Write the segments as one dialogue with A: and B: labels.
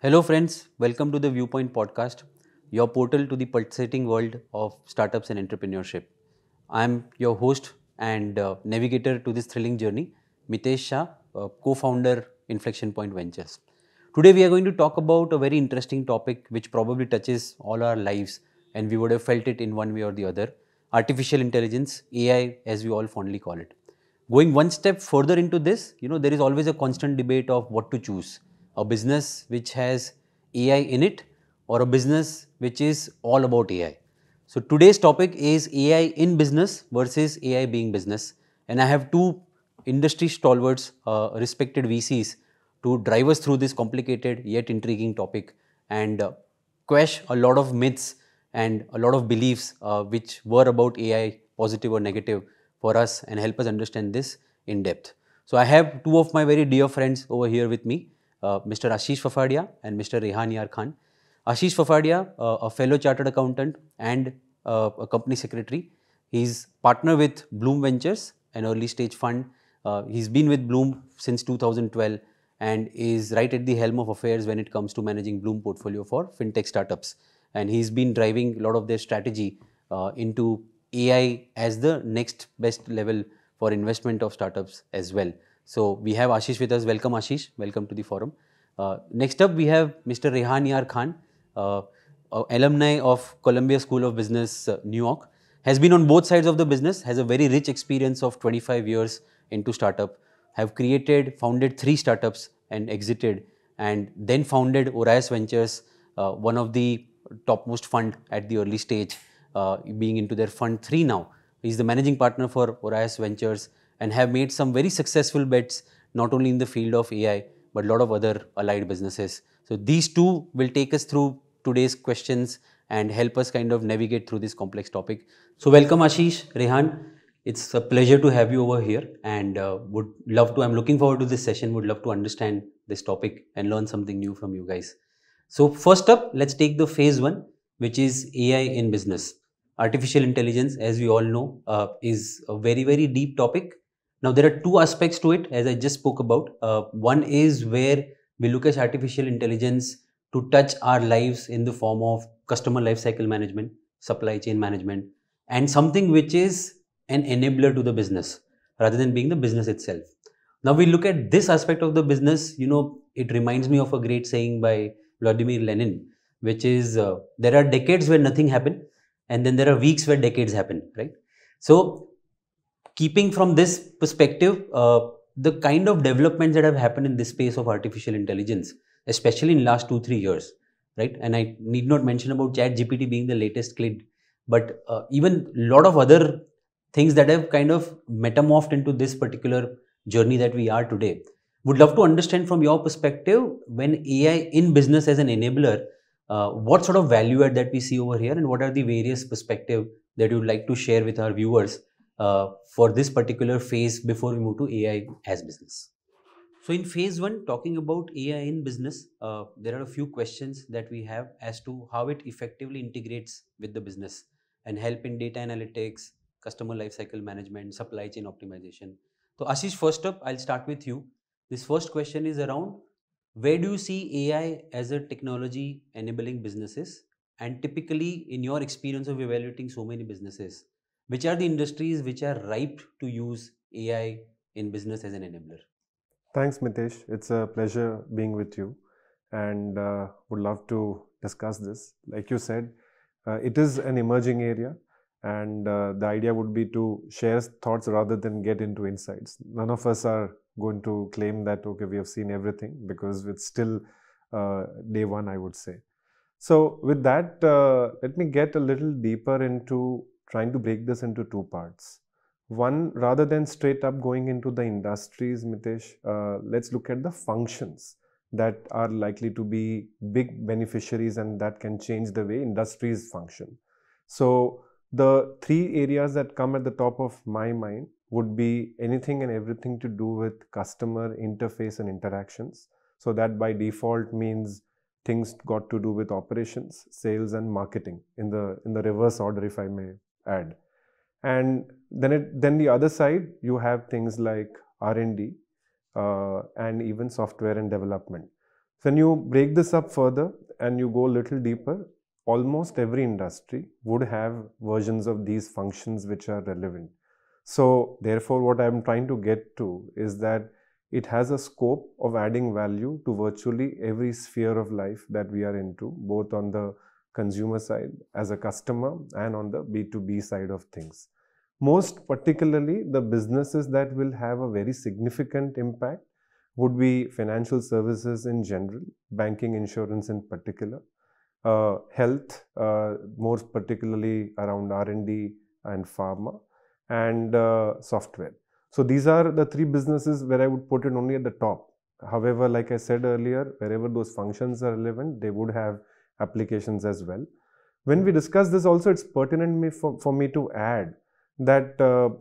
A: Hello, friends. Welcome to the ViewPoint podcast, your portal to the pulsating world of startups and entrepreneurship. I'm your host and navigator to this thrilling journey, Mitesh Shah, co-founder Inflection Point Ventures. Today, we are going to talk about a very interesting topic which probably touches all our lives, and we would have felt it in one way or the other: artificial intelligence, AI, as we all fondly call it. Going one step further into this, there is always a constant debate of what to choose: a business which has AI in it, or a business which is all about AI. So today's topic is AI in business versus AI being business. And I have two industry stalwarts, respected VCs, to drive us through this complicated yet intriguing topic and quash a lot of myths and a lot of beliefs which were about AI, positive or negative, for us and help us understand this in depth. So I have two of my very dear friends over here with me, Mr. Ashish Fafadia and Mr. Rehan Khan. Ashish Fafadia, a fellow chartered accountant and a company secretary. He's partner with Bloom Ventures, an early stage fund. He's been with Bloom since 2012 and is right at the helm of affairs when it comes to managing Bloom portfolio for fintech startups. And he's been driving a lot of their strategy into AI as the next best level for investment of startups as well. So we have Ashish with us. Welcome, Ashish. Welcome to the forum. Next up, we have Mr. Rehan Khan, uh, alumni of Columbia School of Business, New York, has been on both sides of the business, has a very rich experience of 25 years into startup, have founded 3 startups and exited, and then founded Orias Ventures, one of the topmost fund at the early stage, being into their fund 3 now. He's the managing partner for Orias Ventures and have made some very successful bets, not only in the field of AI, but a lot of other allied businesses. So these two will take us through today's questions and help us kind of navigate through this complex topic. So welcome, Ashish, Rehan. It's a pleasure to have you over here and would love to, I'm looking forward to this session, would love to understand this topic and learn something new from you guys. So first up, let's take the phase one, which is AI in business. Artificial intelligence, as we all know, is a very, very deep topic. Now, there are two aspects to it, as I just spoke about. One is where we look at artificial intelligence to touch our lives in the form of customer lifecycle management, supply chain management, and something which is an enabler to the business rather than being the business itself. Now we look at this aspect of the business, it reminds me of a great saying by Vladimir Lenin, which is there are decades where nothing happened, and then there are weeks where decades happen, right? So keeping from this perspective, the kind of developments that have happened in this space of artificial intelligence, especially in last 2 3 years, right? And I need not mention about Chat GPT being the latest kid, but even a lot of other things that have kind of metamorphed into this particular journey that we are today. Would love to understand from your perspective, when AI in business as an enabler, what sort of value add that we see over here, and what are the various perspective that you would like to share with our viewers for this particular phase before we move to AI as business. So in phase one, talking about AI in business, there are a few questions that we have as to how it effectively integrates with the business and help in data analytics, customer lifecycle management, supply chain optimization. So Ashish, first up, I'll start with you. This first question is around, where do you see AI as a technology enabling businesses? And typically, in your experience of evaluating so many businesses, which are the industries which are ripe to use AI in business as an enabler?
B: Thanks, Mitesh. It's a pleasure being with you and would love to discuss this. Like you said, it is an emerging area, and the idea would be to share thoughts rather than get into insights. None of us are going to claim that, okay, we have seen everything, because it's still day one, I would say. So, with that, let me get a little deeper into trying to break this into two parts. One, rather than straight up going into the industries, Mitesh, let's look at the functions that are likely to be big beneficiaries and that can change the way industries function. So, the three areas that come at the top of my mind would be anything and everything to do with customer interface and interactions. So, that by default means things got to do with operations, sales, and marketing in the reverse order, if I may add. And then the other side, you have things like R&D and even software and development. So when you break this up further and you go a little deeper, almost every industry would have versions of these functions which are relevant. So therefore, what I'm trying to get to is that it has a scope of adding value to virtually every sphere of life that we are into, both on the consumer side as a customer and on the B2B side of things. Most particularly, the businesses that will have a very significant impact would be financial services in general, banking, insurance in particular, health, more particularly around R&D and pharma, and software. So these are the three businesses where I would put it only at the top. However, like I said earlier, wherever those functions are relevant, they would have applications as well. When we discuss this also, it's pertinent for me to add that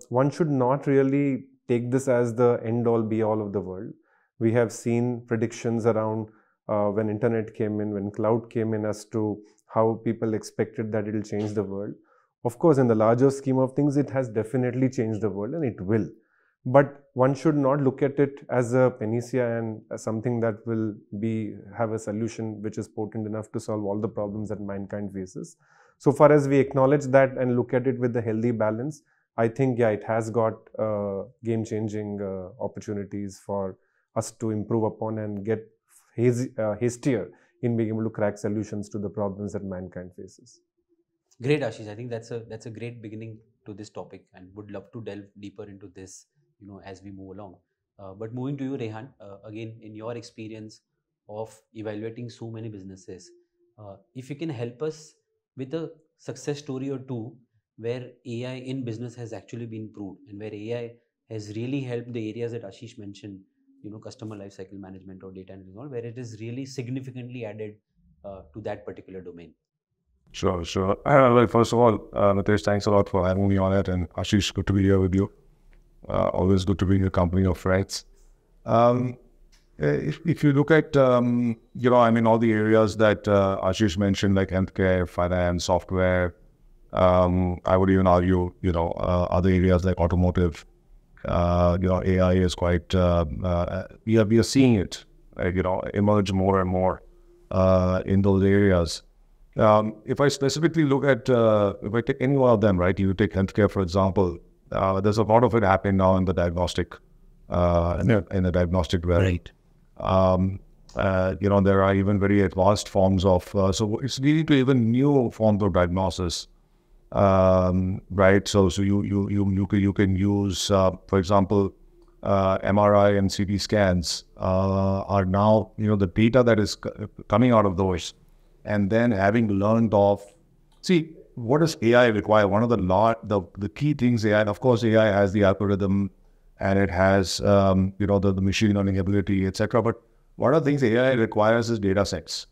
B: one should not really take this as the end all be all of the world. We have seen predictions around when internet came in, when cloud came in, as to how people expected that it will change the world. Of course, in the larger scheme of things, it has definitely changed the world, and it will. But one should not look at it as a panacea and as something that will have a solution which is potent enough to solve all the problems that mankind faces. So far as we acknowledge that and look at it with a healthy balance, I think, yeah, it has got game-changing opportunities for us to improve upon and get hastier in being able to crack solutions to the problems that mankind faces.
A: Great, Ashish. I think that's a great beginning to this topic, and would love to delve deeper into this, as we move along. But moving to you, Rehan, again, in your experience of evaluating so many businesses, if you can help us with a success story or two where AI in business has actually been proved, and where AI has really helped the areas that Ashish mentioned, customer lifecycle management or data analytics, where it is really significantly added to that particular domain.
C: Sure, sure. Well, first of all, Mitesh, thanks a lot for having me on it. And Ashish, good to be here with you. Always good to be in the company of friends. If you look at, all the areas that Ashish mentioned, like healthcare, finance, software, I would even argue, other areas like automotive, AI is quite, we are seeing it, emerge more and more in those areas. If I specifically look at, if I take any one of them, right, you take healthcare, for example, there's a lot of it happening now in the diagnostic, in the diagnostic realm.
A: Right.
C: There are even very advanced forms of, so it's leading to even new forms of diagnosis, right? So you can use, for example, MRI and CT scans are now, the data that is coming out of those. And then having learned of, see, what does AI require? One of the key things AI, and of course AI has the algorithm and it has, the machine learning ability, etc. But one of the things AI requires is data sets,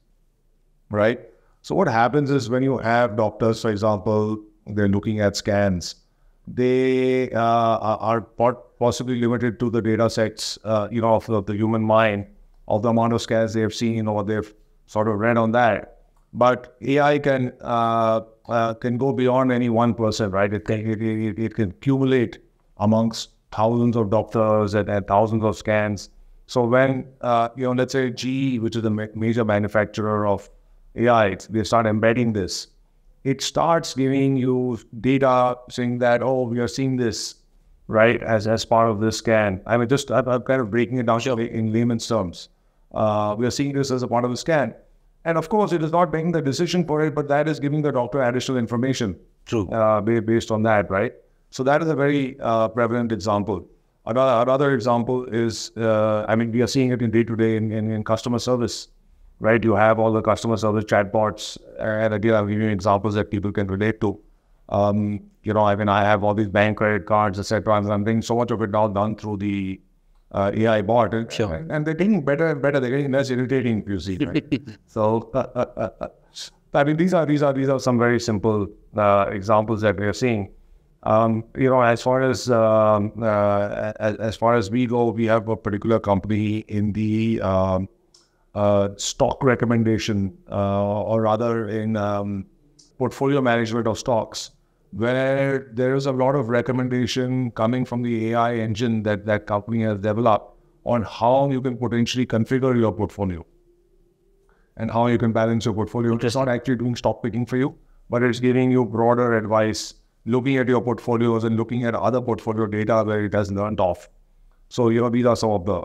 C: right? So what happens is when you have doctors, for example, they're looking at scans, they are possibly limited to the data sets, of the human mind, of the amount of scans they have seen or they've sort of read on that. But AI can go beyond any one person, right? It can accumulate amongst thousands of doctors and thousands of scans. So when let's say GE, which is a major manufacturer of AI, they start embedding this. It starts giving you data saying that, oh, we are seeing this, right, as part of this scan. I mean, I'm kind of breaking it down in layman's terms. We are seeing this as a part of the scan. And of course, it is not making the decision for it, but that is giving the doctor additional information.
A: True.
C: Based on that, right? So that is a very prevalent example. Another example is, we are seeing it in day-to-day in customer service, right? You have all the customer service chatbots, and again, I'll give you examples that people can relate to. I have all these bank credit cards, etc. I'm doing so much of it now done through the AI bot,
A: Sure.
C: and they're getting better and better. They're getting less irritating, you see. Right? So, these are some very simple examples that we are seeing. As far as we go, we have a particular company in the stock recommendation, or rather in portfolio management of stocks, where there is a lot of recommendation coming from the AI engine that company has developed on how you can potentially configure your portfolio, and how you can balance your portfolio. It's not actually doing stock picking for you, but it's giving you broader advice, looking at your portfolios and looking at other portfolio data where it has learned off. So, these are some of the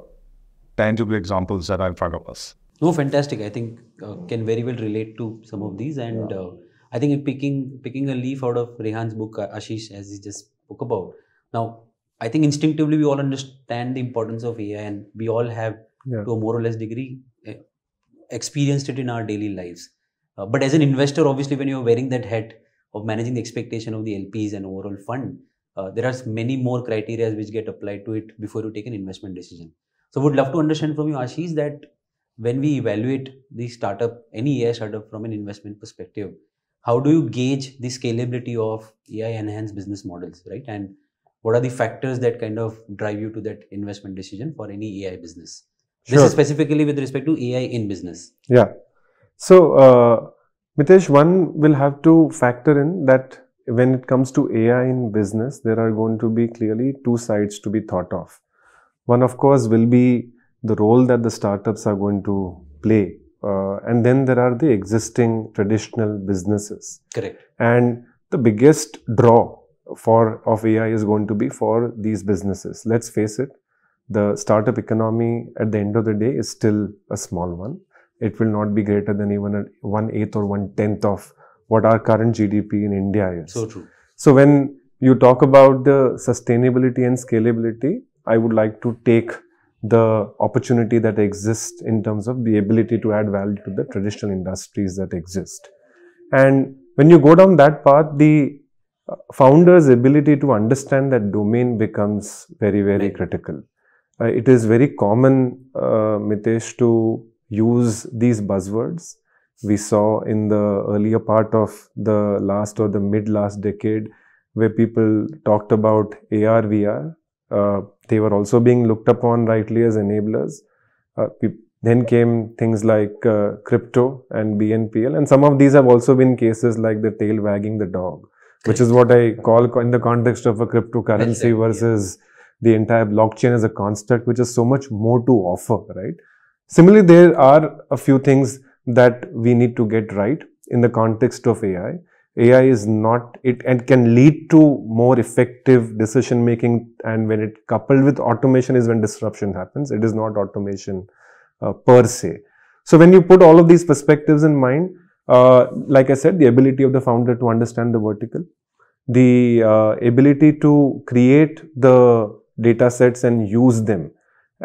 C: tangible examples that are in front of us.
A: No, fantastic. I think can very well relate to some of these, and I think picking a leaf out of Rehan's book, Ashish, as he just spoke about. Now, I think instinctively we all understand the importance of AI, and we all have, to a more or less degree, experienced it in our daily lives. But as an investor, obviously, when you're wearing that hat of managing the expectation of the LPs and overall fund, there are many more criteria which get applied to it before you take an investment decision. So, would love to understand from you, Ashish, that when we evaluate the startup, any AI startup from an investment perspective, how do you gauge the scalability of AI enhanced business models, right? And what are the factors that kind of drive you to that investment decision for any AI business? This is specifically with respect to AI in business.
B: Yeah. So, Mitesh, one will have to factor in that when it comes to AI in business, there are going to be clearly two sides to be thought of. One, of course, will be the role that the startups are going to play. And then there are the existing traditional businesses.
A: Correct.
B: And the biggest draw of AI is going to be for these businesses. Let's face it, the startup economy at the end of the day is still a small one. It will not be greater than even 1/8 or 1/10 of what our current GDP in India is.
A: So true.
B: So when you talk about the sustainability and scalability, I would like to take the opportunity that exists in terms of the ability to add value to the traditional industries that exist. And when you go down that path, the founder's ability to understand that domain becomes very, very critical. It is very common, Mitesh, to use these buzzwords. We saw in the earlier part of the last or the mid-last decade where people talked about AR, VR. They were also being looked upon rightly as enablers. Then came things like crypto and BNPL, and some of these have also been cases like the tail wagging the dog, which is what I call in the context of a cryptocurrency versus the entire blockchain as a construct, which has so much more to offer, right? Similarly, there are a few things that we need to get right in the context of AI. AI is not, it and can lead to more effective decision making, and when it coupled with automation is when disruption happens. It is not automation per se. So when you put all of these perspectives in mind, like I said, the ability of the founder to understand the vertical, the ability to create the data sets and use them.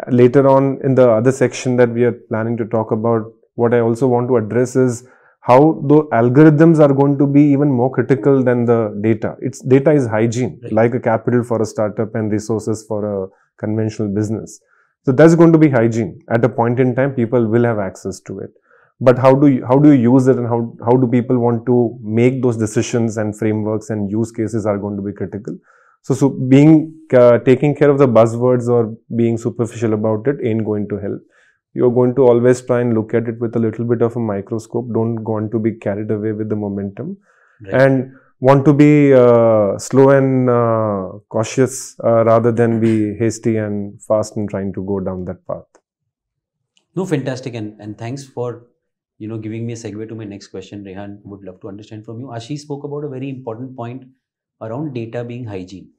B: Later on in the other section that we are planning to talk about, what I also want to address is how the algorithms are going to be even more critical than the data. Data is hygiene, like a capital for a startup and resources for a conventional business. So that's going to be hygiene. At a point in time, people will have access to it. But how do you use it, and how do people want to make those decisions, and frameworks and use cases are going to be critical. So being taking care of the buzzwords or being superficial about it ain't going to help. You're going to always try and look at it with a little bit of a microscope. Don't want to be carried away with the momentum, and want to be slow and cautious rather than be hasty and fast in trying to go down that path.
A: No, fantastic, and thanks for giving me a segue to my next question. Rehan, would love to understand from you. Ashish spoke about a very important point around data being hygiene,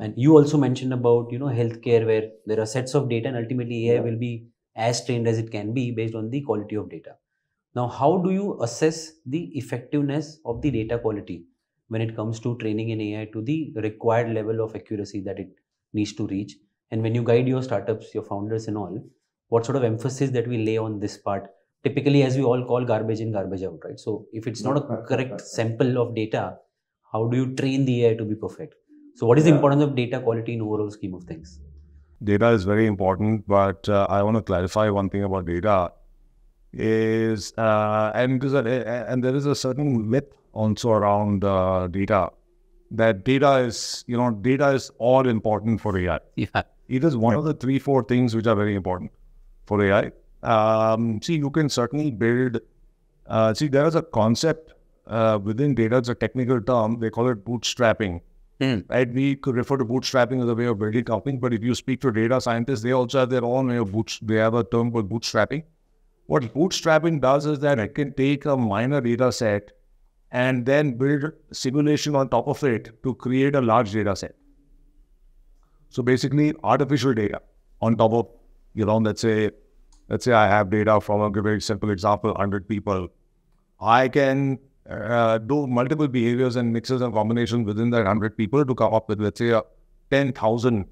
A: and you also mentioned about healthcare, where there are sets of data, and ultimately AI will be as trained as it can be based on the quality of data. Now, how do you assess the effectiveness of the data quality when it comes to training an AI to the required level of accuracy that it needs to reach? And when you guide your startups, your founders and all, what sort of emphasis that we lay on this part? Typically, as we all call, garbage in, garbage out, right? So if it's not a correct sample of data, how do you train the AI to be perfect? So what is the importance of data quality in overall scheme of things?
C: Data is very important, but I want to clarify one thing about data is, and there is a certain myth also around data, that data is all important for AI.
A: Yeah.
C: It is one of the 3-4 things which are very important for AI. You can certainly build, there is a concept within data, it's a technical term, they call it bootstrapping. Right? We could refer to bootstrapping as a way of building company, but if you speak to data scientists, they also have their own way of they have a term called bootstrapping, What bootstrapping does is that it can take a minor data set and then build simulation on top of it to create a large data set. So basically artificial data on top of, let's say I have data from a very simple example, 100 people. I can do multiple behaviors and mixes and combinations within that 100 people to come up with, let's say, a 10,000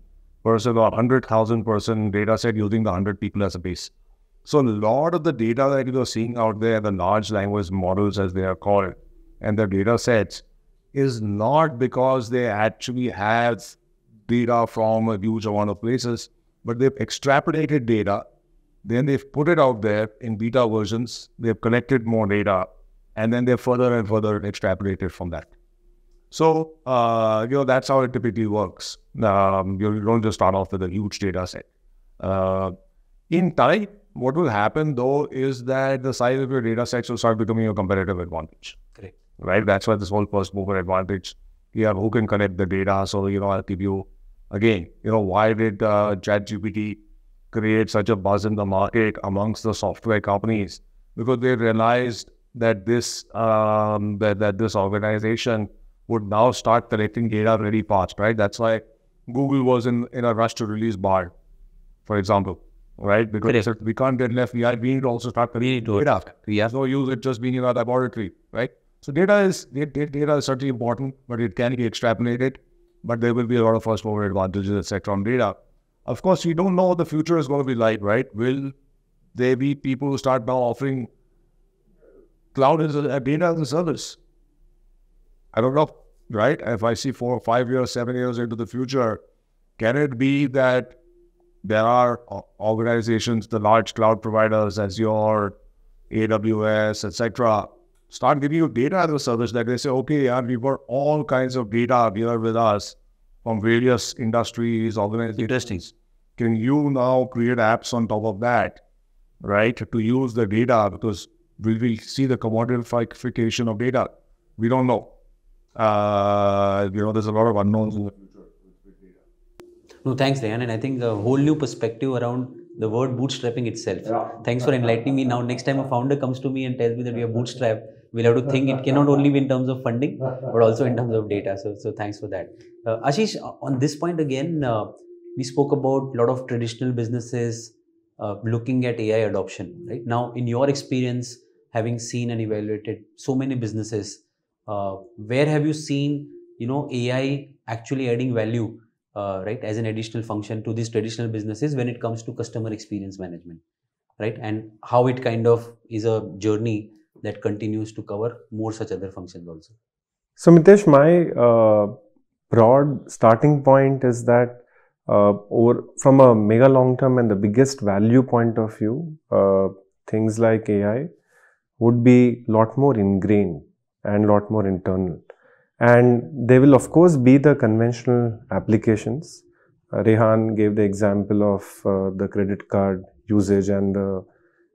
C: person or 100,000 person data set using the 100 people as a base. So a lot of the data that you're seeing out there, the large language models as they are called, and the data sets is not because they actually have data from a huge amount of places, but they've extrapolated data, then they've put it out there in beta versions, they've collected more data, and then they've further and further extrapolated from that. So, that's how it typically works. You don't just start off with a huge data set. In time, what will happen though is that the size of your data sets will start becoming a competitive advantage.
A: Correct.
C: Right? That's why this whole first mover advantage, who can connect the data. So, I'll give you, again, why did ChatGPT create such a buzz in the market amongst the software companies? Because they realized that this this organization would now start collecting data very fast, right? That's why Google was in a rush to release Bard, for example, right? Because they said, we can't get left. We need to also start collecting data. There's no use it just being in a laboratory, right? So data is certainly important, but it can be extrapolated. But there will be a lot of first mover advantages, etc. on data. Of course, we don't know what the future is going to be like, right? Will there be people who start now offering cloud as a data as a service? I don't know, right? If I see 4 or 5 years, 7 years into the future, can it be that there are organizations, the large cloud providers, Azure, AWS, etc., start giving you data as a service that they say, okay, we've got all kinds of data here with us from various industries, organizations.
A: Interesting.
C: Can you now create apps on top of that, right, to use the data? Because will we see the commodification of data? We don't know. There's a lot of unknowns in the future with data.
A: No, thanks, Rehan. And I think a whole new perspective around the word bootstrapping itself. Yeah. Thanks for enlightening me. Now, next time a founder comes to me and tells me that we are bootstrapped, we'll have to think it cannot only be in terms of funding, but also in terms of data. So thanks for that. Ashish, on this point again, we spoke about a lot of traditional businesses looking at AI adoption. Right now, in your experience, having seen and evaluated so many businesses, where have you seen AI actually adding value, right, as an additional function to these traditional businesses when it comes to customer experience management, right, and how it kind of is a journey that continues to cover more such other functions also?
B: So Mitesh, my broad starting point is that from a mega long term and the biggest value point of view, things like AI would be a lot more ingrained and a lot more internal. And there will of course be the conventional applications. Rehan gave the example of the credit card usage and the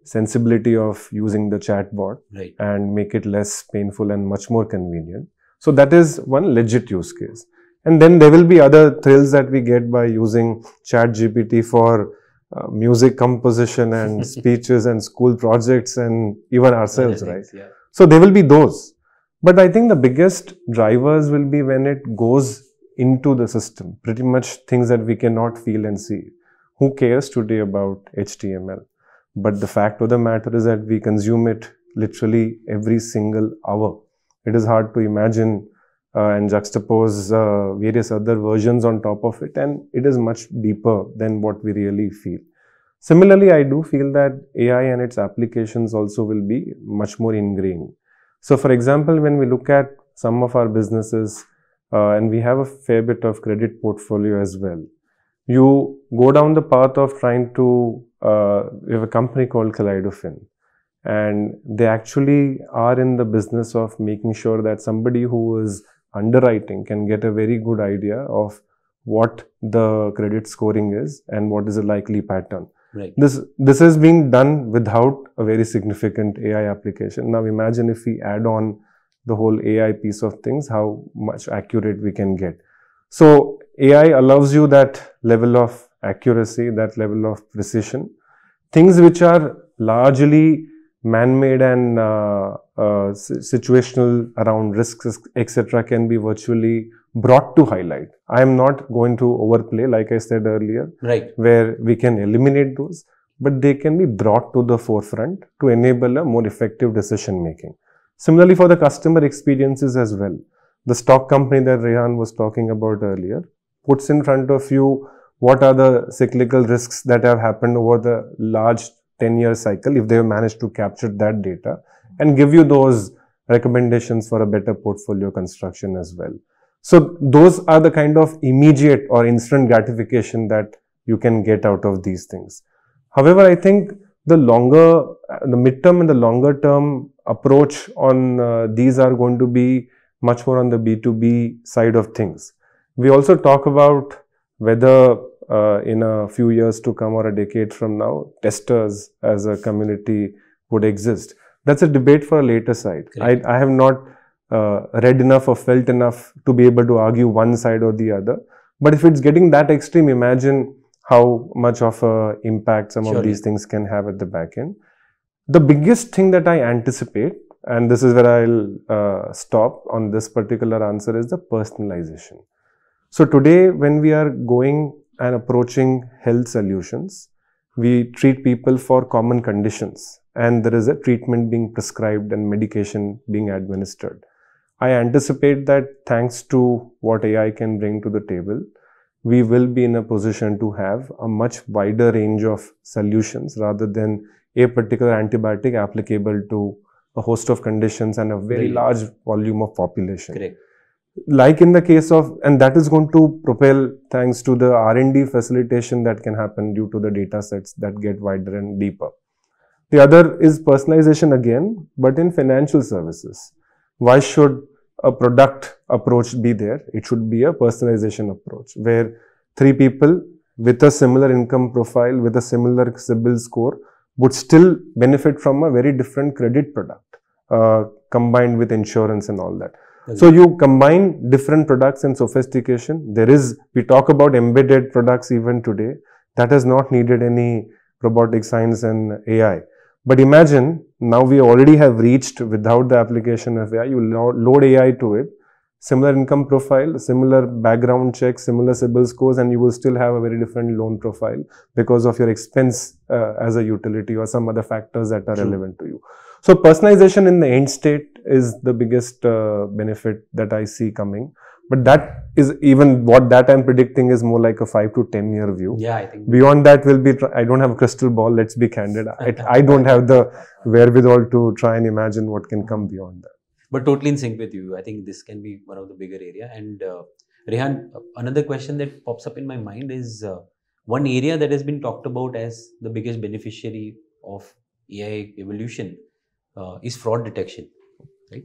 B: sensibility of using the chatbot, right, and make it less painful and much more convenient. So that is one legit use case. And then there will be other thrills that we get by using ChatGPT for music composition and speeches and school projects and even ourselves, right? Yeah. So there will be those. But I think the biggest drivers will be when it goes into the system, pretty much things that we cannot feel and see. Who cares today about HTML? But the fact of the matter is that we consume it literally every single hour. It is hard to imagine and juxtapose various other versions on top of it, and it is much deeper than what we really feel. Similarly, I do feel that AI and its applications also will be much more ingrained. So for example, when we look at some of our businesses, and we have a fair bit of credit portfolio as well, you go down the path of trying to, we have a company called Kaleidofin, and they actually are in the business of making sure that somebody who is underwriting can get a very good idea of what the credit scoring is and what is a likely pattern. Right. This is being done without a very significant AI application. Now imagine if we add on the whole AI piece of things, how much accurate we can get. So AI allows you that level of accuracy, that level of precision. Things which are largely man-made and situational around risks, etc., can be virtually brought to highlight. I am not going to overplay, like I said earlier,
A: Right.
B: where we can eliminate those, but they can be brought to the forefront to enable a more effective decision making. Similarly, for the customer experiences as well, the stock company that Rehan was talking about earlier puts in front of you what are the cyclical risks that have happened over the large 10-year cycle, if they have managed to capture that data and give you those recommendations for a better portfolio construction as well. So those are the kind of immediate or instant gratification that you can get out of these things. However, I think the midterm and the longer term approach on these are going to be much more on the B2B side of things. We also talk about whether in a few years to come or a decade from now, testers as a community would exist. That's a debate for a later side. I have not read enough or felt enough to be able to argue one side or the other. But if it's getting that extreme, imagine how much of an impact some of these things can have at the back end. The biggest thing that I anticipate, and this is where I'll stop on this particular answer, is the personalization. So today, when we are going and approaching health solutions, we treat people for common conditions and there is a treatment being prescribed and medication being administered. I anticipate that thanks to what AI can bring to the table, we will be in a position to have a much wider range of solutions rather than a particular antibiotic applicable to a host of conditions and a very large volume of population.
A: Correct.
B: Like in the case of, and that is going to propel thanks to the R&D facilitation that can happen due to the data sets that get wider and deeper. The other is personalization again, but in financial services. Why should a product approach be there? It should be a personalization approach where three people with a similar income profile, with a similar CIBIL score would still benefit from a very different credit product combined with insurance and all that. So you combine different products and sophistication. We talk about embedded products even today. That has not needed any robotic science and AI. But imagine now we already have reached without the application of AI, you load AI to it, similar income profile, similar background checks, similar CIBIL scores, and you will still have a very different loan profile because of your expense as a utility or some other factors that are relevant to you. So personalization in the end state is the biggest benefit that I see coming. But that is even what that I'm predicting is more like a 5 to 10 year view.
A: Yeah, I think
B: beyond that will be, I don't have a crystal ball, let's be candid. I don't have the wherewithal to try and imagine what can come beyond that.
A: But totally in sync with you. I think this can be one of the bigger area. And Rehan, another question that pops up in my mind is one area that has been talked about as the biggest beneficiary of AI evolution is fraud detection. Right?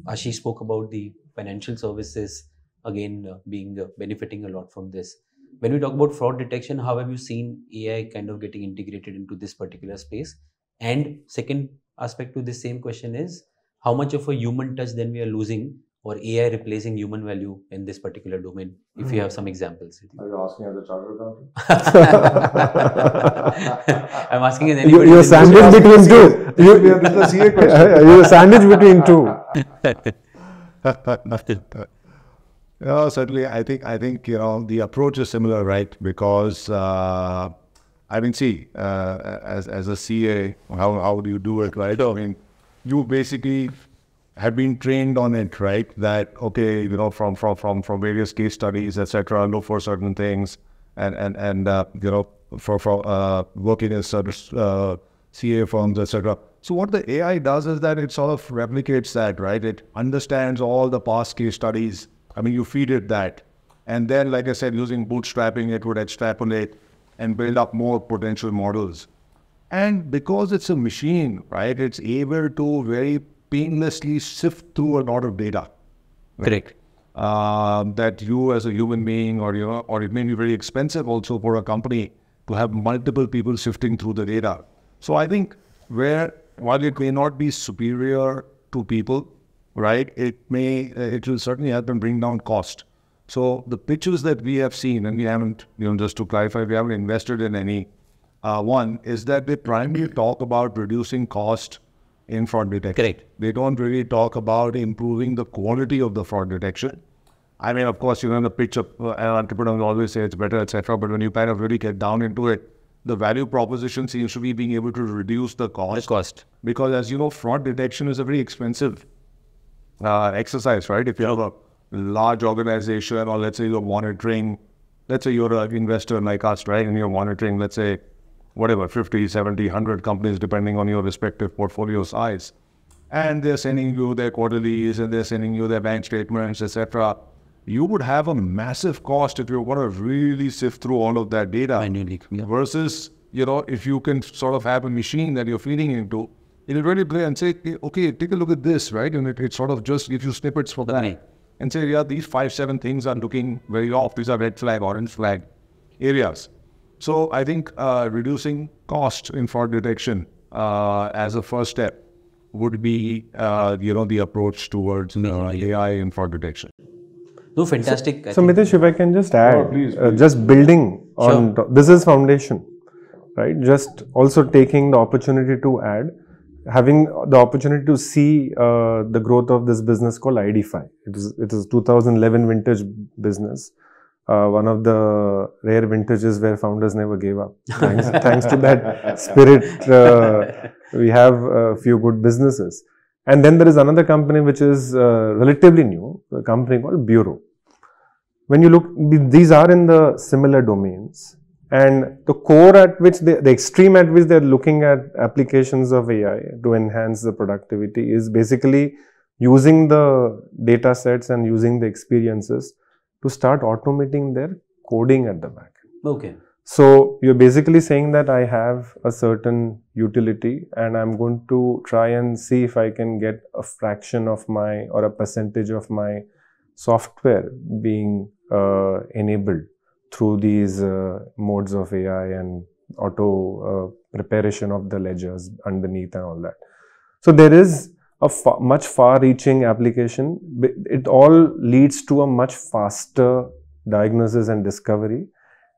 A: Ashish spoke about the financial services again being benefiting a lot from this. When we talk about fraud detection, how have you seen AI kind of getting integrated into this particular space? And second aspect to this same question is how much of a human touch then we are losing or AI replacing human value in this particular domain? If you have some examples.
C: Are you asking as a chartered accountant?
A: I'm asking as anybody.
B: You're sandwiched between two.
C: This is a CA question.
B: You're sandwiched between two.
C: Yeah, certainly. I think the approach is similar, right? Because I mean, see, as a CA, how do you do it, right? I mean, you basically have been trained on it, right? That okay, from various case studies, etc. Look for certain things, and for working as certain CA firms, etc. So what the AI does is that it sort of replicates that, right? It understands all the past case studies. I mean, you feed it that, and then, like I said, using bootstrapping, it would extrapolate and build up more potential models. And because it's a machine, right? It's able to very painlessly sift through a lot of data.
A: Correct.
C: That you as a human being, or it may be very expensive also for a company to have multiple people sifting through the data. So I think while it may not be superior to people, right? It will certainly help them bring down cost. So the pitches that we have seen, and we haven't, just to clarify, we haven't invested in any One is that they primarily talk about reducing cost in fraud detection.
A: Correct.
C: They don't really talk about improving the quality of the fraud detection. I mean, of course, the pitch of entrepreneurs always say it's better, etc. But when you kind of really get down into it, the value proposition seems to be being able to reduce the cost. Because as you know, fraud detection is a very expensive exercise, right? If you have a large organization, or let's say you're monitoring, let's say you're an investor like us, right? And you're monitoring, let's say, whatever, 50, 70, 100 companies, depending on your respective portfolio size. And they're sending you their quarterlies and they're sending you their bank statements, etc. You would have a massive cost if you're going to really sift through all of that data.
A: Manually, yeah.
C: Versus, if you can sort of have a machine that you're feeding into, it'll really play and say, okay, take a look at this, right? And it sort of just gives you snippets from that. And say, yeah, these 5-7 things are looking very off. These are red flag, orange flag areas. So I think reducing cost in fraud detection as a first step would be, the approach towards AI in fraud detection.
A: No, fantastic.
B: So Mitesh, if I can just add,
C: please.
B: Just building on, this is foundation, right? Just also taking the opportunity to add, having the opportunity to see the growth of this business called ID5. It is 2011 vintage business. One of the rare vintages where founders never gave up. Thanks to that spirit, we have a few good businesses. And then there is another company which is relatively new, a company called Bureau. When you look, these are in the similar domains, and the core at which the extreme at which they're looking at applications of AI to enhance the productivity is basically using the data sets and using the experiences to start automating their coding at the back.
A: Okay.
B: So you're basically saying that I have a certain utility and I'm going to try and see if I can get a fraction of my, or a percentage of my software being enabled through these modes of AI and auto preparation of the ledgers underneath and all that. So there is a much far-reaching application. It all leads to a much faster diagnosis and discovery.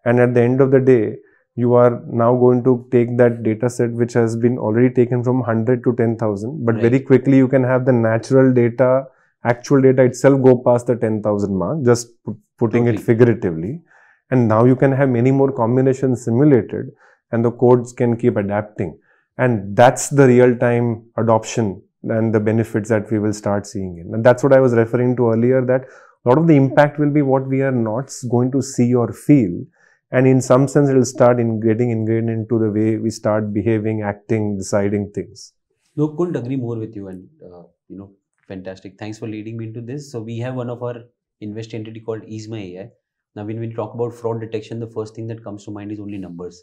B: And at the end of the day, you are now going to take that data set which has been already taken from 100 to 10,000, but very quickly you can have the natural data, actual data itself go past the 10,000 mark, just putting it figuratively. And now you can have many more combinations simulated and the codes can keep adapting. And that's the real-time adoption and the benefits that we will start seeing in. And that's what I was referring to earlier, that a lot of the impact will be what we are not going to see or feel. And in some sense, it will start getting ingrained into the way we start behaving, acting, deciding things.
A: No, couldn't agree more with you. And, fantastic. Thanks for leading me into this. So we have one of our invest entity called Easema AI. Now, when we talk about fraud detection, the first thing that comes to mind is only numbers.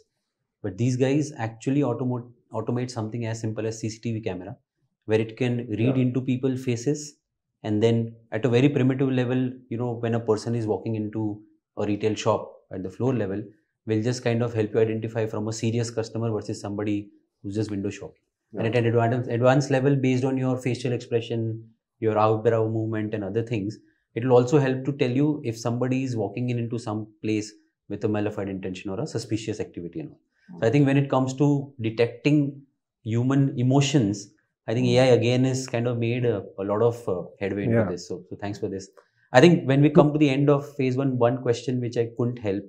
A: But these guys actually automate something as simple as CCTV camera, where it can read into people's faces. And then at a very primitive level, when a person is walking into a retail shop at the floor level, will just kind of help you identify from a serious customer versus somebody who's just window shopping. And at an advanced level, based on your facial expression, your eyebrow movement and other things, it will also help to tell you if somebody is walking into some place with a malevolent intention or a suspicious activity and all. So I think when it comes to detecting human emotions, I think AI again has kind of made a lot of headway into this. So thanks for this. I think when we come to the end of phase one question which I couldn't help,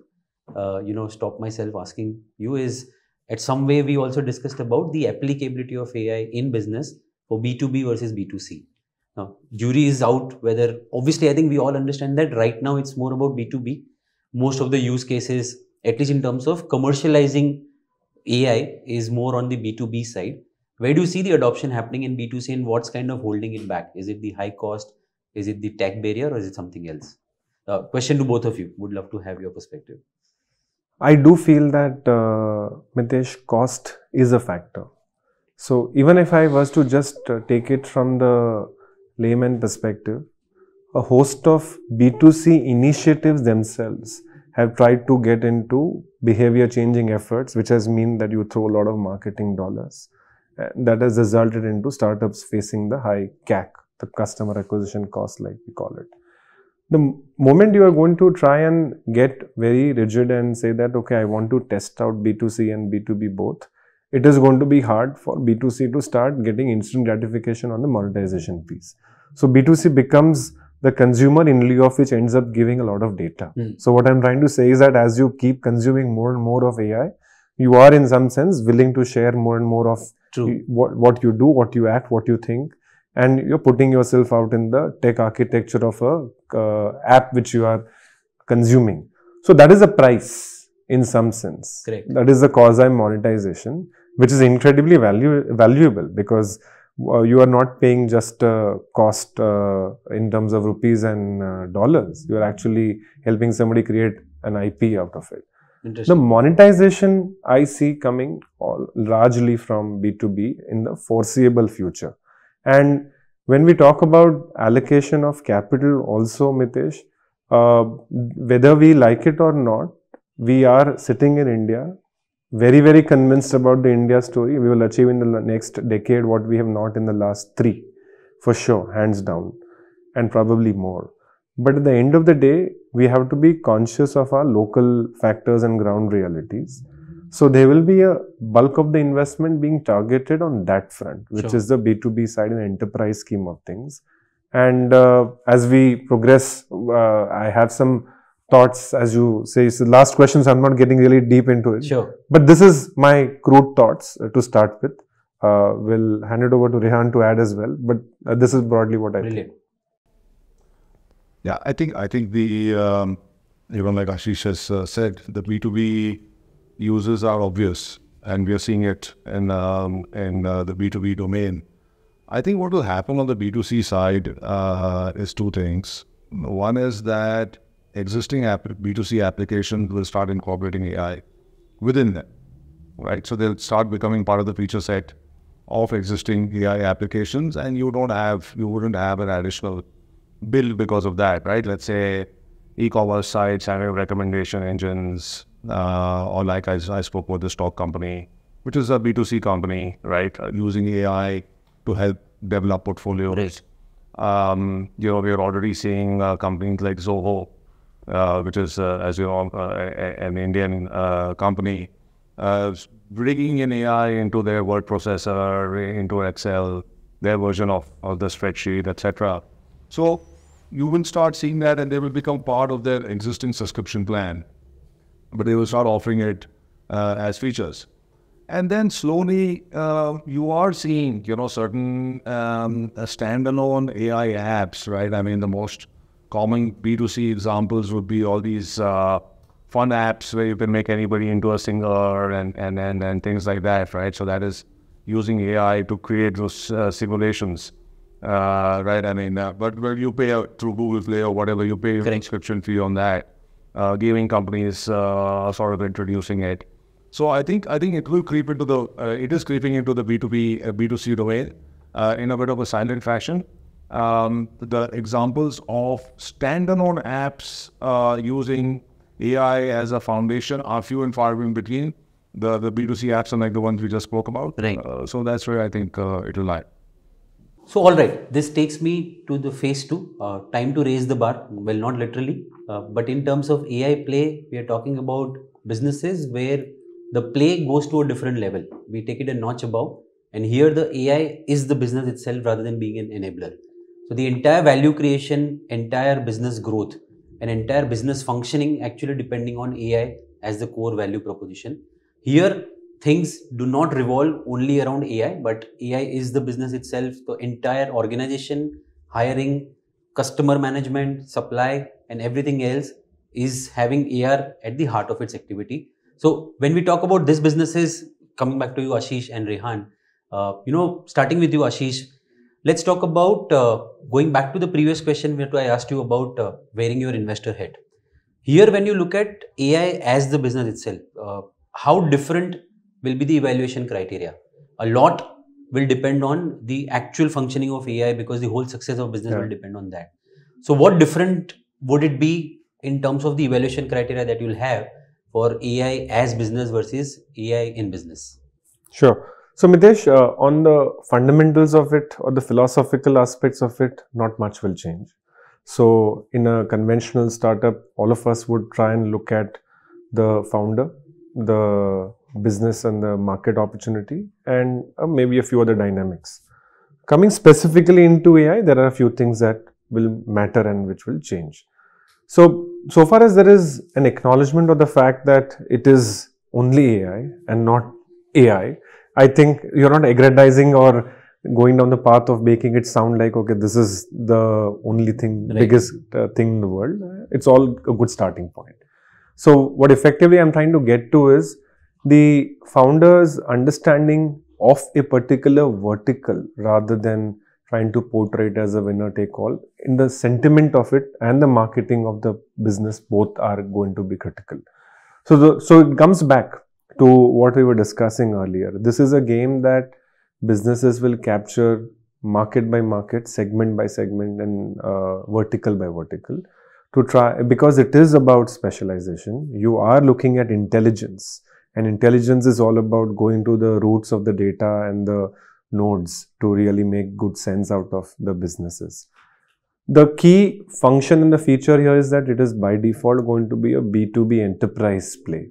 A: stop myself asking you is, at some way we also discussed about the applicability of AI in business for B2B versus B2C. Now, jury is out whether, obviously I think we all understand that right now it's more about B2B. Most of the use cases, at least in terms of commercializing AI, is more on the B2B side. Where do you see the adoption happening in B2C and what's kind of holding it back? Is it the high cost? Is it the tech barrier or is it something else? Question to both of you. Would love to have your perspective.
B: I do feel that, Mitesh, cost is a factor. So even if I was to just take it from the layman perspective, a host of B2C initiatives themselves have tried to get into behavior changing efforts, which has meant that you throw a lot of marketing dollars. That has resulted into startups facing the high CAC, the customer acquisition cost, like we call it. The moment you are going to try and get very rigid and say that, okay, I want to test out B2C and B2B both, it is going to be hard for B2C to start getting instant gratification on the monetization piece. So B2C becomes the consumer, in lieu of which ends up giving a lot of data. So what I'm trying to say is that as you keep consuming more and more of AI, you are in some sense willing to share more and more of what you do, what you act, what you think, and you're putting yourself out in the tech architecture of a app which you are consuming. So that is a price in some sense.
A: Correct.
B: That is the quasi monetization, which is incredibly valuable, because you are not paying just a cost in terms of rupees and dollars. You are actually helping somebody create an IP out of it. The monetization I see coming largely from B2B in the foreseeable future. And when we talk about allocation of capital also, Mitesh, whether we like it or not, we are sitting in India very, very convinced about the India story. We will achieve in the next decade what we have not in the last 3, for sure, hands down, and probably more. But at the end of the day, we have to be conscious of our local factors and ground realities. So there will be a bulk of the investment being targeted on that front, which is the B2B side in the enterprise scheme of things. And as we progress, I have some thoughts, as you say. It's the last question, so I'm not getting really deep into it.
A: Sure.
B: But this is my crude thoughts to start with. We'll hand it over to Rehan to add as well. But this is broadly what I think.
C: Yeah, I think the even like Ashish has said, the B2B uses are obvious, and we are seeing it in the B2B domain. I think what will happen on the B2C side is 2 things. One is that existing B2C applications will start incorporating AI within them, right? So they'll start becoming part of the feature set of existing AI applications, and you wouldn't have an additional bill because of that, right? Let's say e-commerce sites having recommendation engines, or like I spoke about the stock company, which is a B2C company, right? Using AI to help develop portfolios. Right. We're already seeing companies like Zoho, which is, as you know, an Indian company, bringing in AI into their word processor, into Excel, their version of the spreadsheet, etc. So you will start seeing that, and they will become part of their existing subscription plan, but they will start offering it as features. And then slowly you are seeing, certain standalone AI apps, right? I mean, the most common B2C examples would be all these fun apps where you can make anybody into a singer and things like that, right? So that is using AI to create those simulations. Right, I mean, but when you pay through Google Play or whatever, you pay a subscription fee on that. Gaming companies are sort of introducing it. So I think it will creep into it is creeping into the B2B, B2C domain in a bit of a silent fashion. The examples of standalone apps using AI as a foundation are few and far in between. The B2C apps are like the ones we just spoke about.
A: Right.
C: So that's where I think it will lie.
A: So, all right, this takes me to the phase 2, time to raise the bar. Well, not literally, but in terms of AI play, we are talking about businesses where the play goes to a different level. We take it a notch above, and here the AI is the business itself rather than being an enabler. So, the entire value creation, entire business growth, and entire business functioning actually depending on AI as the core value proposition. Here, things do not revolve only around AI, but AI is the business itself. The entire organization, hiring, customer management, supply, and everything else is having AR at the heart of its activity. So when we talk about these businesses, coming back to you, Ashish and Rehan, starting with you, Ashish, let's talk about going back to the previous question where I asked you about wearing your investor hat. Here, when you look at AI as the business itself, how different will be the evaluation criteria? A lot will depend on the actual functioning of AI, because the whole success of business will depend on that. So what different would it be in terms of the evaluation criteria that you'll have for AI as business versus AI in business?
B: Sure. So Mitesh, on the fundamentals of it or the philosophical aspects of it, not much will change. So in a conventional startup, all of us would try and look at the founder, the business and the market opportunity, and maybe a few other dynamics. Coming specifically into AI, there are a few things that will matter and which will change. So far as there is an acknowledgement of the fact that it is only AI and not AI, I think you're not aggrandizing or going down the path of making it sound like, okay, this is the only thing,
A: Right.
B: biggest thing in the world. It's all a good starting point. So what effectively I'm trying to get to is the founder's understanding of a particular vertical rather than trying to portray it as a winner take all. In the sentiment of it and the marketing of the business, both are going to be critical. So it comes back to what we were discussing earlier. This is a game that businesses will capture market by market, segment by segment, and vertical by vertical to try, because it is about specialization. You are looking at intelligence, and intelligence is all about going to the roots of the data and the nodes to really make good sense out of the businesses. The key function in the feature here is that it is by default going to be a B2B enterprise play.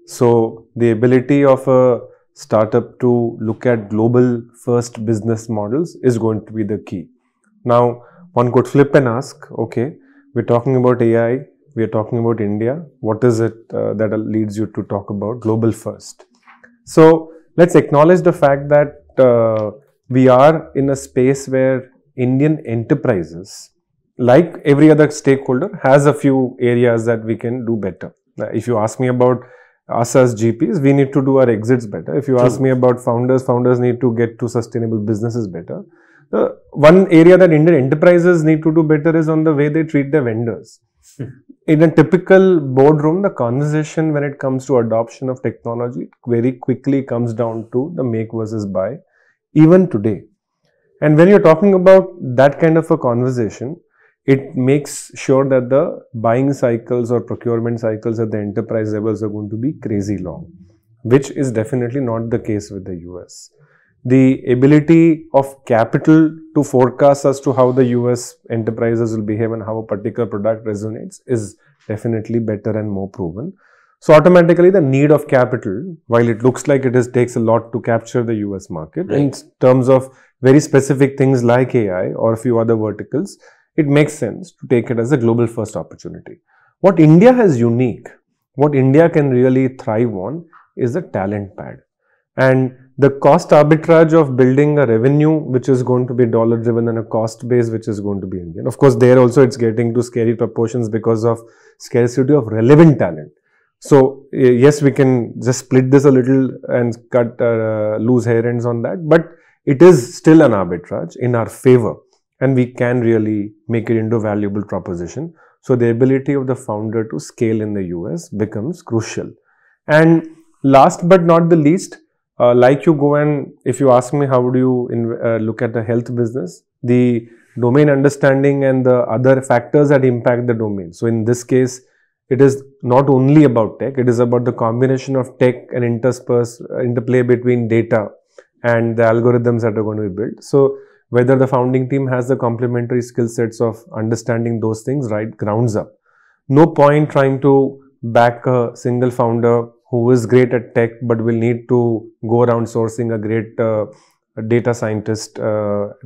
B: So the ability of a startup to look at global first business models is going to be the key. Now, one could flip and ask, okay, we're talking about AI, we're talking about India. What is it that leads you to talk about global first? So let's acknowledge the fact that we are in a space where Indian enterprises, like every other stakeholder, has a few areas that we can do better. If you ask me about us as GPs, we need to do our exits better. If you ask me about founders, founders need to get to sustainable businesses better. The one area that Indian enterprises need to do better is on the way they treat their vendors. In a typical boardroom, the conversation when it comes to adoption of technology very quickly comes down to the make versus buy, even today. And when you're talking about that kind of a conversation, it makes sure that the buying cycles or procurement cycles at the enterprise levels are going to be crazy long, which is definitely not the case with the US. The ability of capital to forecast as to how the US enterprises will behave and how a particular product resonates is definitely better and more proven. So automatically the need of capital, while it looks like takes a lot to capture the US market,
A: Right.
B: in terms of very specific things like AI or a few other verticals, it makes sense to take it as a global first opportunity. What India has unique, what India can really thrive on is a talent pad. And the cost arbitrage of building a revenue which is going to be dollar driven and a cost base which is going to be Indian. Of course, there also it's getting to scary proportions because of scarcity of relevant talent. So yes, we can just split this a little and cut loose hair ends on that, but it is still an arbitrage in our favor, and we can really make it into a valuable proposition. So the ability of the founder to scale in the US becomes crucial. And last but not the least, like you go and if you ask me how do you look at the health business, the domain understanding and the other factors that impact the domain. So in this case, it is not only about tech, it is about the combination of tech and interplay between data and the algorithms that are going to be built. So whether the founding team has the complementary skill sets of understanding those things right grounds up. No point trying to back a single founder who is great at tech but will need to go around sourcing a great data scientist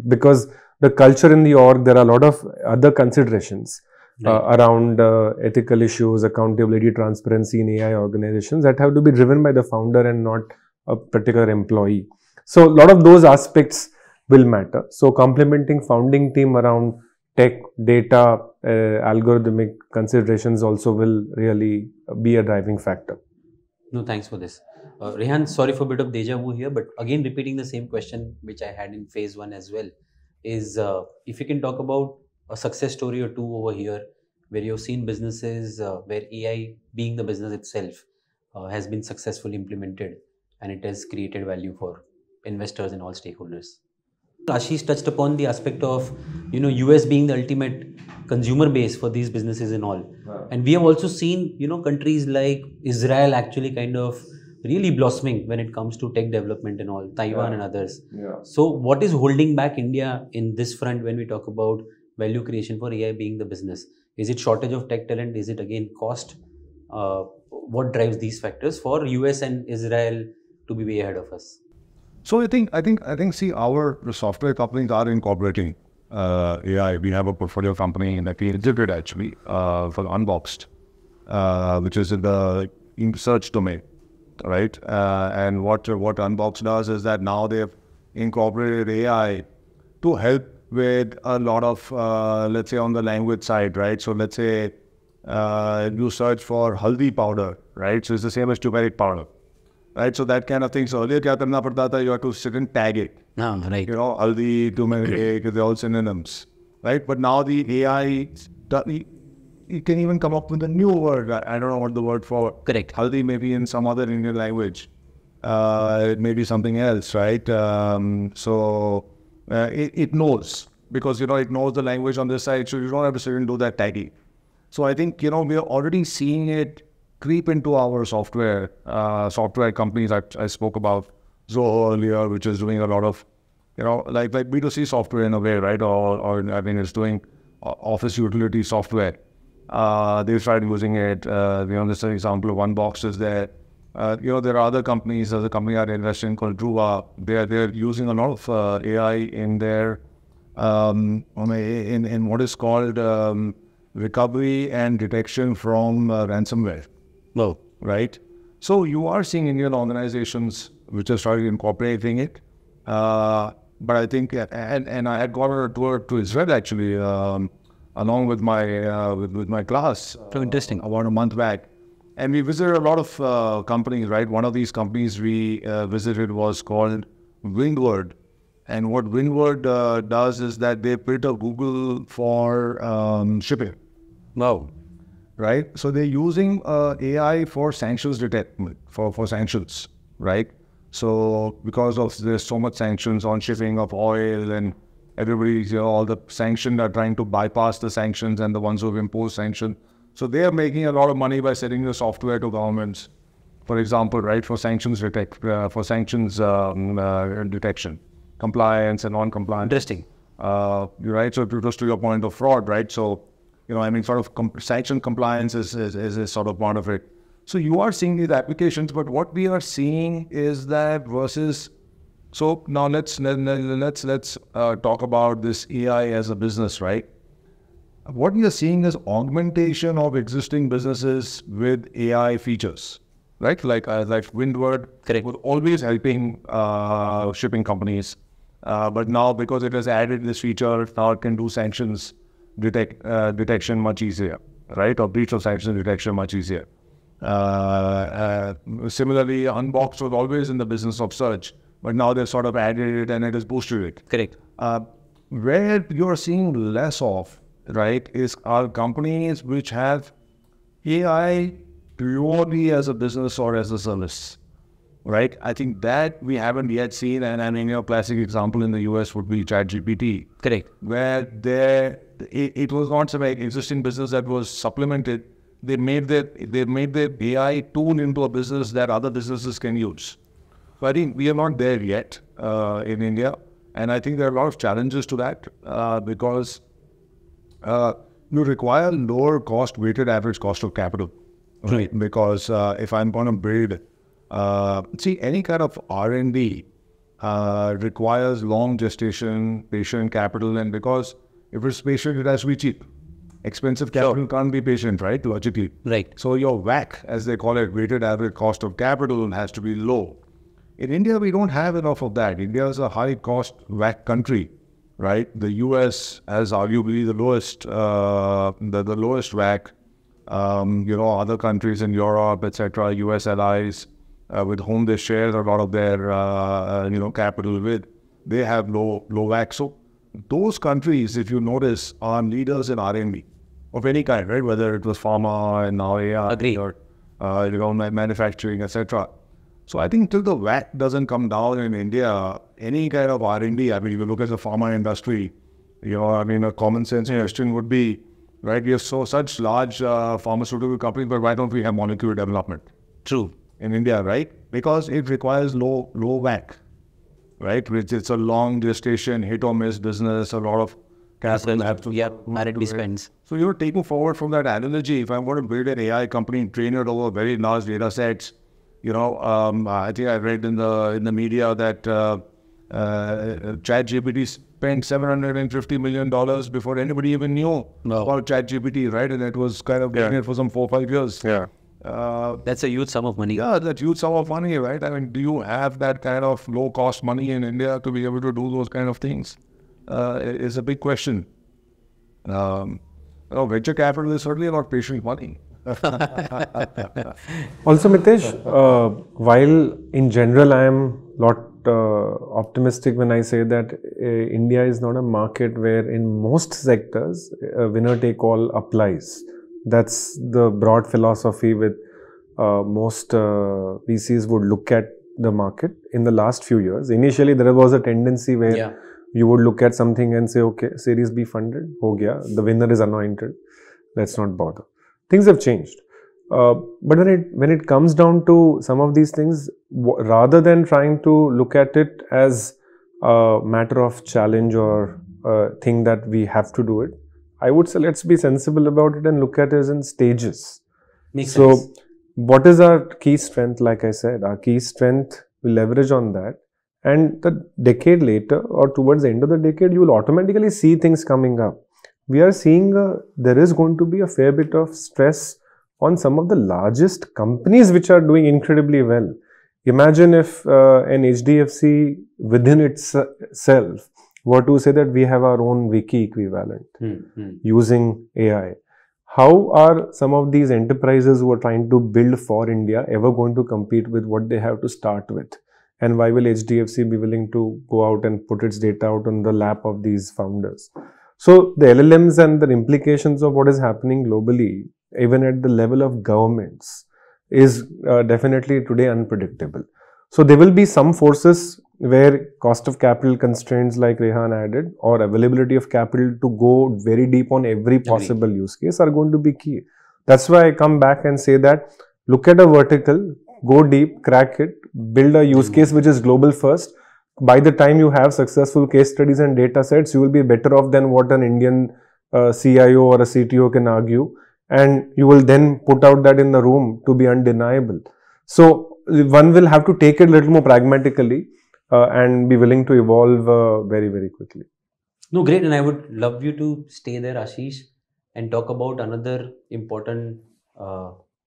B: because the culture in the org, there are a lot of other considerations around ethical issues, accountability, transparency in AI organizations that have to be driven by the founder and not a particular employee. So a lot of those aspects will matter. So complementing founding team around tech, data, algorithmic considerations also will really be a driving factor.
A: No, thanks for this. Rehan, sorry for a bit of deja vu here, but again, repeating the same question which I had in phase one as well, is if you can talk about a success story or two over here where you've seen businesses where AI being the business itself has been successfully implemented and it has created value for investors and all stakeholders. Ashish touched upon the aspect of US being the ultimate consumer base for these businesses and all, and we have also seen countries like Israel actually kind of really blossoming when it comes to tech development and all, Taiwan and others. So what is holding back India in this front when we talk about value creation for AI being the business? Is it shortage of tech talent? Is it again cost? What drives these factors for US and Israel to be way ahead of us?
C: So I think. See, our software companies are incorporating AI. We have a portfolio company that we did actually for Unboxed, which is in the search domain, right? And what Unboxed does is that now they've incorporated AI to help with a lot of let's say on the language side, right? So let's say you search for haldi powder, right? So it's the same as turmeric powder. Right, so that kind of thing. So earlier, kya karna padta tha? You have to sit and tag it.
A: Right.
C: You know, haldi, turmeric, they're all synonyms, right? But now the AI, it can even come up with a new word. I don't know what the word for.
A: Correct.
C: Haldi may be in some other Indian language. It may be something else, right? It knows because it knows the language on this side, so you don't have to sit and do that tagging. So I think we are already seeing it creep into our software companies. I spoke about Zoho earlier, which is doing a lot of, like B2C software in a way, right? Or I mean, it's doing office utility software. They've started using it. This is an example of Unbox is there. There are other companies. There's a company I invest in called Druva. They're using a lot of AI in their in what is called recovery and detection from ransomware.
A: Wow.
C: Right. So you are seeing Indian organizations which have started incorporating it. But I think, and I had gone on a tour to Israel actually, along with my class.
A: So interesting.
C: About a month back. And we visited a lot of companies, right? One of these companies we visited was called Windward. And what Windward does is that they built a Google for shipping.
A: Wow.
C: Right? So they're using AI for sanctions detection, for sanctions, right? So because of there's so much sanctions on shipping of oil and everybody's, all the sanctions are trying to bypass the sanctions and the ones who've imposed sanctions. So they are making a lot of money by selling the software to governments, for example, right? For sanctions detection, compliance and non-compliance.
A: Interesting.
C: Right? So just to your point of fraud, right? So sort of sanction compliance is sort of part of it. So you are seeing these applications, but what we are seeing is that versus. So now let's talk about this AI as a business, right? What we are seeing is augmentation of existing businesses with AI features, right? Like Windward,
A: correct,
C: was always helping shipping companies, but now because it has added this feature, now it can do sanctions detection much easier, right? Or breach of sanction detection much easier. Similarly, Unbox was always in the business of search, but now they've sort of added it and it has boosted it.
A: Correct.
C: Where you're seeing less of, right, is our companies which have AI purely as a business or as a service, right? I think that we haven't yet seen, and a classic example in the US would be ChatGPT.
A: Correct.
C: Where it was not some existing business that was supplemented. They made their AI tool into a business that other businesses can use. So I think we are not there yet in India, and I think there are a lot of challenges to that because you require lower cost, weighted average cost of capital.
A: Right.
C: Because if I'm going to build, any kind of R&D requires long gestation, patient capital, and because if it's patient, it has to be cheap. Expensive capital can't be patient, right? Logically.
A: Right.
C: So your WACC, as they call it, weighted average cost of capital, has to be low. In India, we don't have enough of that. India is a high-cost WACC country, right? The US has arguably the lowest, the lowest WACC. Other countries in Europe, etc., US allies, with whom they share a lot of their, capital with, they have low WACC. So those countries, if you notice, are leaders in R&D of any kind, right? Whether it was pharma and now AI,
A: Agree.
C: or manufacturing, etc. So I think till the WACC doesn't come down in India, any kind of R&D, I mean, if you look at the pharma industry, a common sense question would be, right, we have such large pharmaceutical companies, but why don't we have molecular development?
A: True.
C: In India, right? Because it requires low WACC, right? Which it's a long gestation, hit or miss business, a lot of capital have to
A: yeah,
C: do
A: R&D
C: it.
A: spends.
C: So you're taking forward from that analogy. If I'm going to build an AI company and train it over very large data sets, I think I read in the media that ChatGPT spent $750 million before anybody even knew about ChatGPT, right? And it was kind of getting it for some 4 or 5 years.
B: Yeah.
A: That's a huge sum of money.
C: Yeah, that huge sum of money, right? I mean, do you have that kind of low-cost money in India to be able to do those kind of things? Is a big question. Venture capital is certainly not patient money.
B: Also, Mitesh, while in general I am lot optimistic when I say that India is not a market where in most sectors winner take all applies. That's the broad philosophy with most VCs would look at the market in the last few years. Initially, there was a tendency where you would look at something and say, okay, Series B funded, ho gaya, the winner is anointed, let's not bother. Things have changed. But when it comes down to some of these things, rather than trying to look at it as a matter of challenge or a thing that we have to do it, I would say let's be sensible about it and look at it as in stages.
A: Makes sense.
B: What is our key strength? Like I said, our key strength, we leverage on that. And the decade later or towards the end of the decade, you will automatically see things coming up. We are seeing there is going to be a fair bit of stress on some of the largest companies which are doing incredibly well. Imagine if an HDFC within itself were to say that we have our own wiki equivalent using AI. How are some of these enterprises who are trying to build for India ever going to compete with what they have to start with? And why will HDFC be willing to go out and put its data out on the lap of these founders? So the LLMs and the implications of what is happening globally, even at the level of governments, is definitely today unpredictable. So there will be some forces where cost of capital constraints like Rehan added or availability of capital to go very deep on every possible use case are going to be key. That's why I come back and say that look at a vertical, go deep, crack it, build a use case which is global first. By the time you have successful case studies and data sets, you will be better off than what an Indian CIO or a CTO can argue. And you will then put out that in the room to be undeniable. So one will have to take it a little more pragmatically and be willing to evolve very, very quickly.
A: No, great. And I would love you to stay there, Ashish, and talk about another important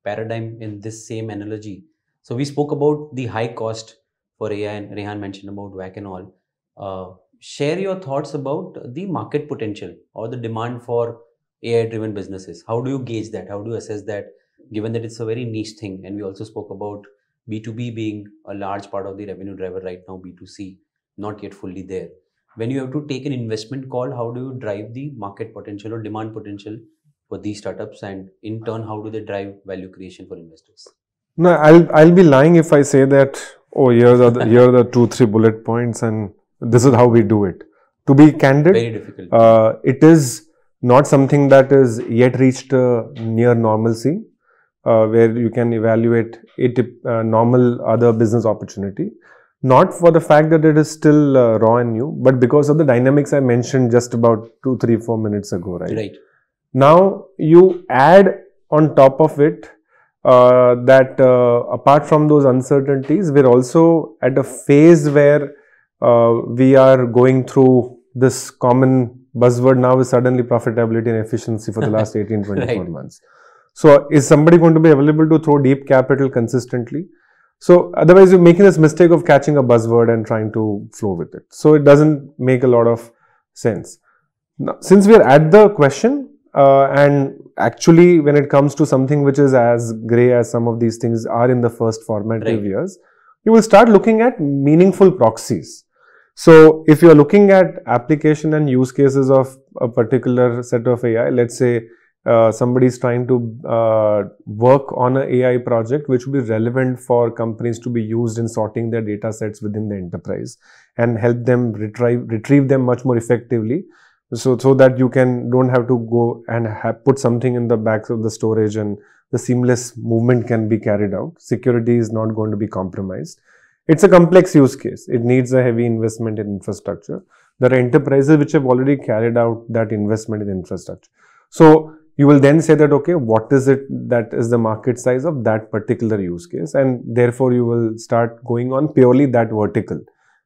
A: paradigm in this same analogy. So we spoke about the high cost for AI and Rehan mentioned about WAC and all. Share your thoughts about the market potential or the demand for AI-driven businesses. How do you gauge that? How do you assess that, given that it's a very niche thing? And we also spoke about B2B being a large part of the revenue driver right now, B2C not yet fully there. When you have to take an investment call, how do you drive the market potential or demand potential for these startups? And in turn, how do they drive value creation for investors?
B: No, I'll be lying if I say that, oh, here are the 2-3 bullet points and this is how we do it. To be candid,
A: very difficult.
B: It is not something that is yet reached near normalcy, where you can evaluate normal other business opportunity. Not for the fact that it is still raw and new, but because of the dynamics I mentioned just about 2, 3, 4 minutes ago, right?
A: Right.
B: Now you add on top of it that apart from those uncertainties, we're also at a phase where we are going through this common buzzword now is suddenly profitability and efficiency for the last 18, 24 months. So is somebody going to be available to throw deep capital consistently? So otherwise you're making this mistake of catching a buzzword and trying to flow with it. So it doesn't make a lot of sense. Now, since we're at the question, and actually when it comes to something which is as grey as some of these things are in the first formative years, you will start looking at meaningful proxies. So if you're looking at application and use cases of a particular set of AI, let's say somebody is trying to work on an AI project which will be relevant for companies to be used in sorting their data sets within the enterprise and help them retrieve them much more effectively. So that you don't have to go and put something in the back of the storage and the seamless movement can be carried out. Security is not going to be compromised. It's a complex use case. It needs a heavy investment in infrastructure. There are enterprises which have already carried out that investment in infrastructure. So you will then say that, okay, what is it that is the market size of that particular use case? And therefore you will start going on purely that vertical.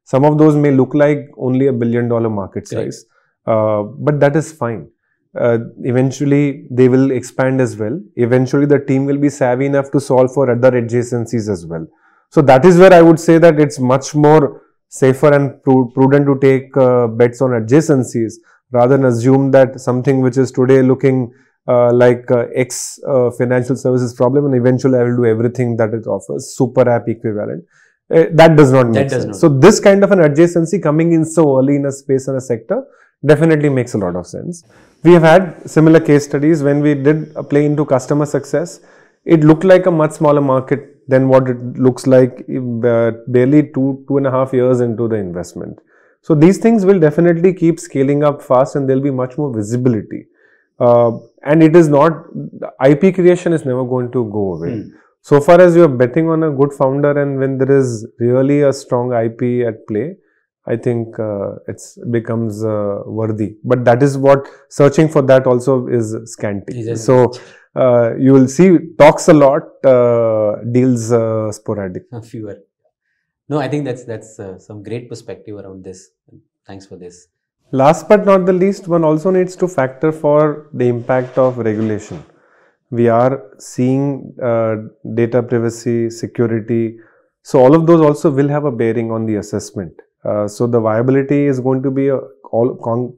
B: Some of those may look like only $1 billion market size, but that is fine. Eventually they will expand as well. Eventually the team will be savvy enough to solve for other adjacencies as well. So that is where I would say that it's much more safer and prudent to take bets on adjacencies rather than assume that something which is today looking like X financial services problem, and eventually I will do everything that it offers, super app equivalent. That does not make sense. So this kind of an adjacency coming in so early in a space and a sector definitely makes a lot of sense. We have had similar case studies when we did a play into customer success. It looked like a much smaller market than what it looks like barely 2.5 years into the investment. So these things will definitely keep scaling up fast, and there'll be much more visibility. And it is not, IP creation is never going to go away. So far as you're betting on a good founder and when there is really a strong IP at play, I think it becomes worthy. But that is what, searching for that also is scanty. So you will see talks a lot, deals sporadic.
A: Fewer. No, I think that's some great perspective around this. Thanks for this.
B: Last but not the least, one also needs to factor for the impact of regulation. We are seeing data privacy, security. So all of those also will have a bearing on the assessment. So the viability is going to be a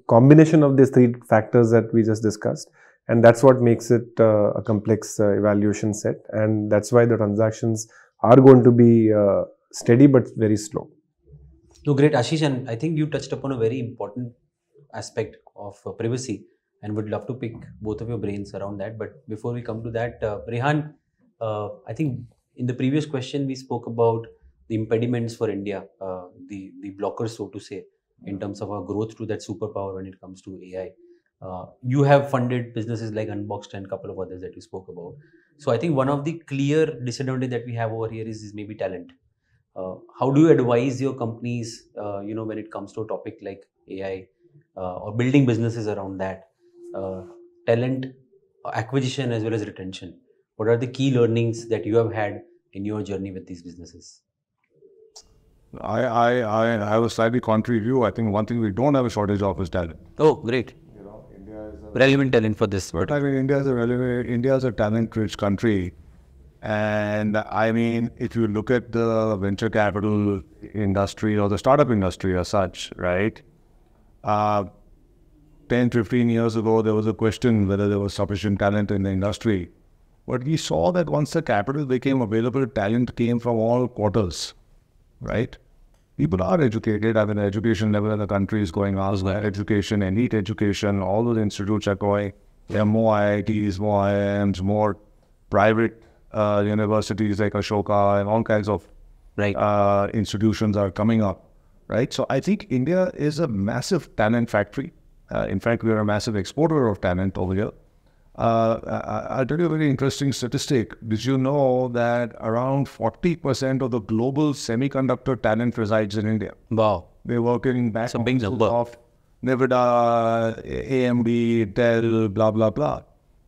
B: combination of these three factors that we just discussed. And that's what makes it a complex evaluation set. And that's why the transactions are going to be steady but very slow.
A: No, great, Ashish. And I think you touched upon a very important aspect of privacy, and would love to pick both of your brains around that. But before we come to that, Rehan, I think in the previous question we spoke about the impediments for India, the blockers, so to say, in terms of our growth to that superpower when it comes to AI. You have funded businesses like Unboxed and a couple of others that you spoke about. So I think one of the clear disadvantage that we have over here is maybe talent. How do you advise your companies, when it comes to a topic like AI or building businesses around that? Talent acquisition as well as retention. What are the key learnings that you have had in your journey with these businesses?
C: I have a slightly contrary view. I think one thing we don't have a shortage of is talent.
A: Oh, great.
C: India is
A: relevant talent for this.
C: But I mean, India is a talent-rich country. And I mean, if you look at the venture capital industry or the startup industry as such, right? 10, 15 years ago, there was a question whether there was sufficient talent in the industry. But we saw that once the capital became available, talent came from all quarters, right? People are educated. I mean, the education level in the country is going up. Education, elite education, all those institutes are going. There are more IITs, more IIMs, more private universities like Ashoka and all kinds of institutions are coming up, right? So I think India is a massive talent factory. In fact, we are a massive exporter of talent over here. I'll tell you a very interesting statistic. Did you know that around 40% of the global semiconductor talent resides in India?
A: Wow.
C: They work in back
A: a big number
C: of Nevada, AMD, Dell, blah, blah, blah,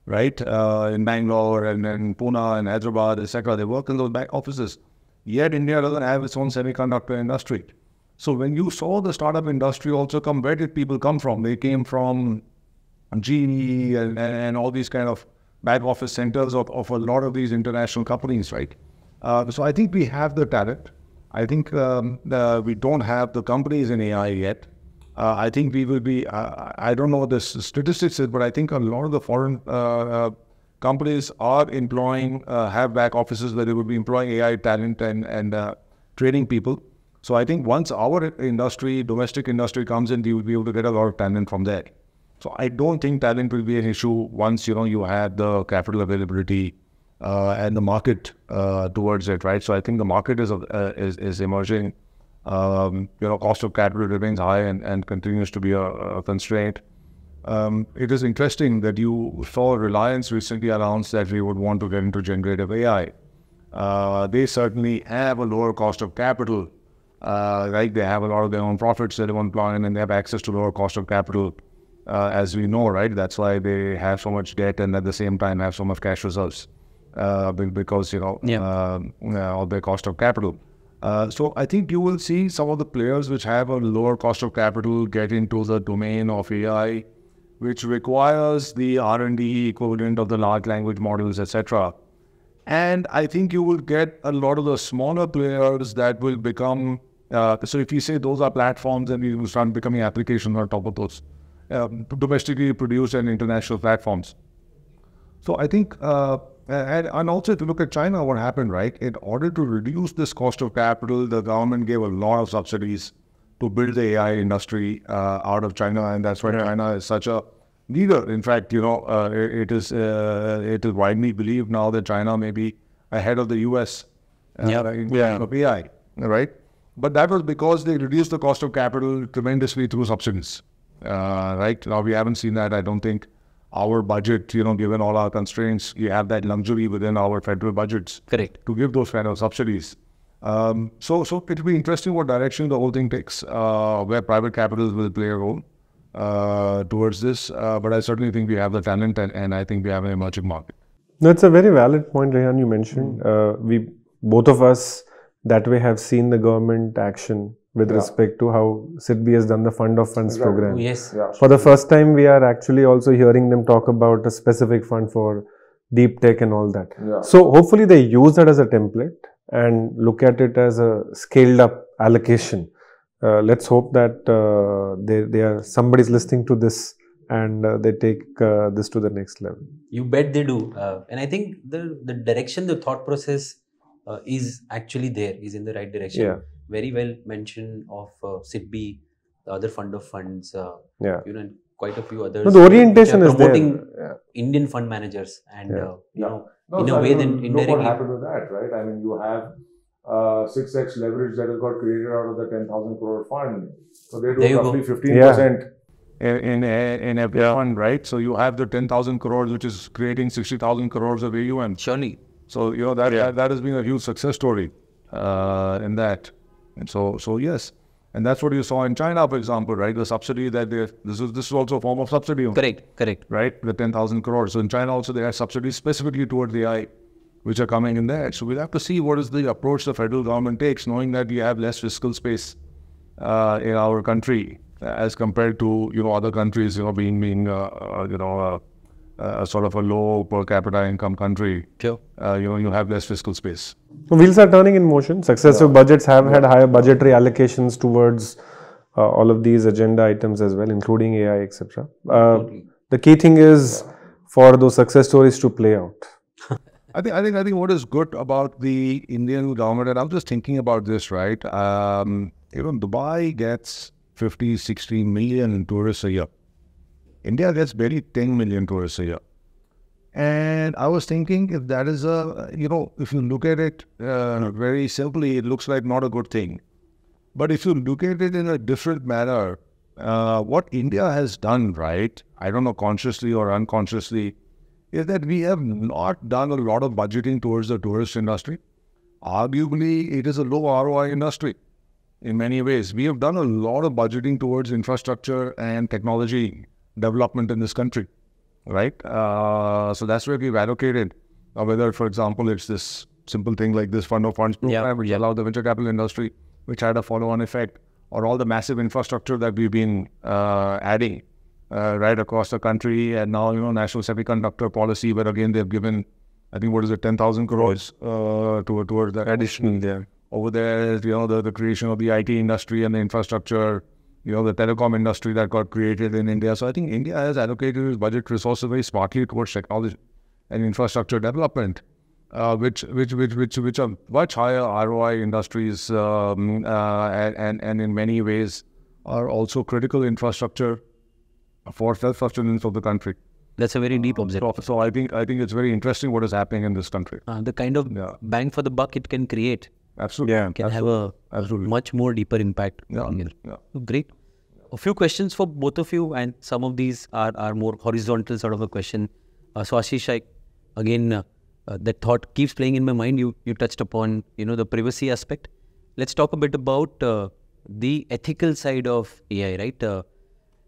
C: right? In Bangalore and in Pune and Hyderabad, etc. They work in those back offices. Yet India doesn't have its own semiconductor industry. So when you saw the startup industry also come, where did people come from? They came from GE and all these kind of back office centers of a lot of these international companies, right? So I think we have the talent. I think we don't have the companies in AI yet. I think we will be, I don't know what the statistics is, but I think a lot of the foreign companies are employing, have back offices where they will be employing AI talent and training people. So I think once our industry, domestic industry comes in, you will be able to get a lot of talent from there. So I don't think talent will be an issue once, you have the capital availability and the market towards it, right? So I think the market is emerging. Cost of capital remains high and continues to be a constraint. It is interesting that you saw Reliance recently announced that we would want to get into generative AI. They certainly have a lower cost of capital right? They have a lot of their own profits that they want to plow in, and they have access to lower cost of capital, as we know, right? That's why they have so much debt and at the same time have so much cash reserves, because, of their cost of capital. So I think you will see some of the players which have a lower cost of capital get into the domain of AI, which requires the R&D equivalent of the large language models, etc. And I think you will get a lot of the smaller players that will become, so if you say those are platforms, then we will start becoming applications on top of those, domestically produced and international platforms. So I think, and also if you look at China, what happened, right? In order to reduce this cost of capital, the government gave a lot of subsidies to build the AI industry out of China, and that's why China is such a leader. In fact, it is widely believed now that China may be ahead of the US in terms of AI, right? But that was because they reduced the cost of capital tremendously through subsidies, right? Now we haven't seen that. I don't think our budget, given all our constraints, we have that luxury within our federal budgets,
A: correct,
C: to give those kind of subsidies. So it'll be interesting what direction the whole thing takes, where private capitals will play a role towards this. But I certainly think we have the talent, and I think we have an emerging market.
B: That's a very valid point, Rehan, you mentioned. We, both of us, that way have seen the government action with respect to how SIDBI has done the fund of funds program.
A: Oh, yes.
B: For the first time, we are actually also hearing them talk about a specific fund for deep tech and all that. So hopefully they use that as a template and look at it as a scaled up allocation. Let's hope that they are somebody's listening to this and they take this to the next level.
A: You bet they do. And I think the direction, the thought process is actually there, is in the right direction.
B: Yeah.
A: Very well mentioned of SIDBI, the other fund of funds, and quite a few others.
B: No, the orientation is
A: promoting
B: there.
A: Indian fund managers and, in
C: No,
A: a
C: so
A: way
C: I
A: then
C: mean, look
A: indirectly.
C: what happened with that, right? I mean, you have 6x leverage that has got created out of the 10,000 crore fund. So they
A: There
C: do
A: you
C: roughly
A: go.
C: 15% in every fund, right? So you have the 10,000 crores, which is creating 60,000 crores of AUM.
A: Surely.
C: So, that has been a huge success story in that. And so yes. And that's what you saw in China, for example, right? The subsidy that this is also a form of subsidy.
A: Correct.
C: Right? The 10,000 crores. So in China also there are subsidies specifically towards the AI, which are coming in there. So we'll have to see what is the approach the federal government takes, knowing that we have less fiscal space in our country as compared to, other countries, being sort of a low per capita income country.
A: Sure.
C: You have less fiscal space.
B: Wheels are turning in motion. Successive budgets have had higher budgetary allocations towards all of these agenda items as well, including AI, etc.
A: Totally.
B: The key thing is for those success stories to play out.
C: I think what is good about the Indian government, and I'm just thinking about this, right? Even Dubai gets 50, 60 million tourists a year. India gets barely 10 million tourists a year. And I was thinking, if that is if you look at it very simply, it looks like not a good thing. But if you look at it in a different manner, what India has done, right, I don't know, consciously or unconsciously, is that we have not done a lot of budgeting towards the tourist industry. Arguably, it is a low ROI industry in many ways. We have done a lot of budgeting towards infrastructure and technology development in this country, right? So that's where we've allocated, whether, for example, it's this simple thing like this fund of funds program, which allowed the venture capital industry, which had a follow-on effect, or all the massive infrastructure that we've been adding right across the country. And now, national semiconductor policy, where again, they've given, I think, 10,000 crores towards that.
B: Additional there.
C: Over there, the creation of the IT industry and the infrastructure, the telecom industry that got created in India. So I think India has allocated its budget resources very smartly towards technology and infrastructure development, which are much higher ROI industries, and in many ways are also critical infrastructure for self-sustenance of the country.
A: That's a very deep observation.
C: So I think it's very interesting what is happening in this country.
A: The kind of bang for the buck it can create.
C: Absolutely.
A: Can have a much more deeper impact. Great. A few questions for both of you, and some of these are more horizontal sort of a question. So Ashish, again, that thought keeps playing in my mind. You touched upon, the privacy aspect. let's talk a bit about the ethical side of AI, right?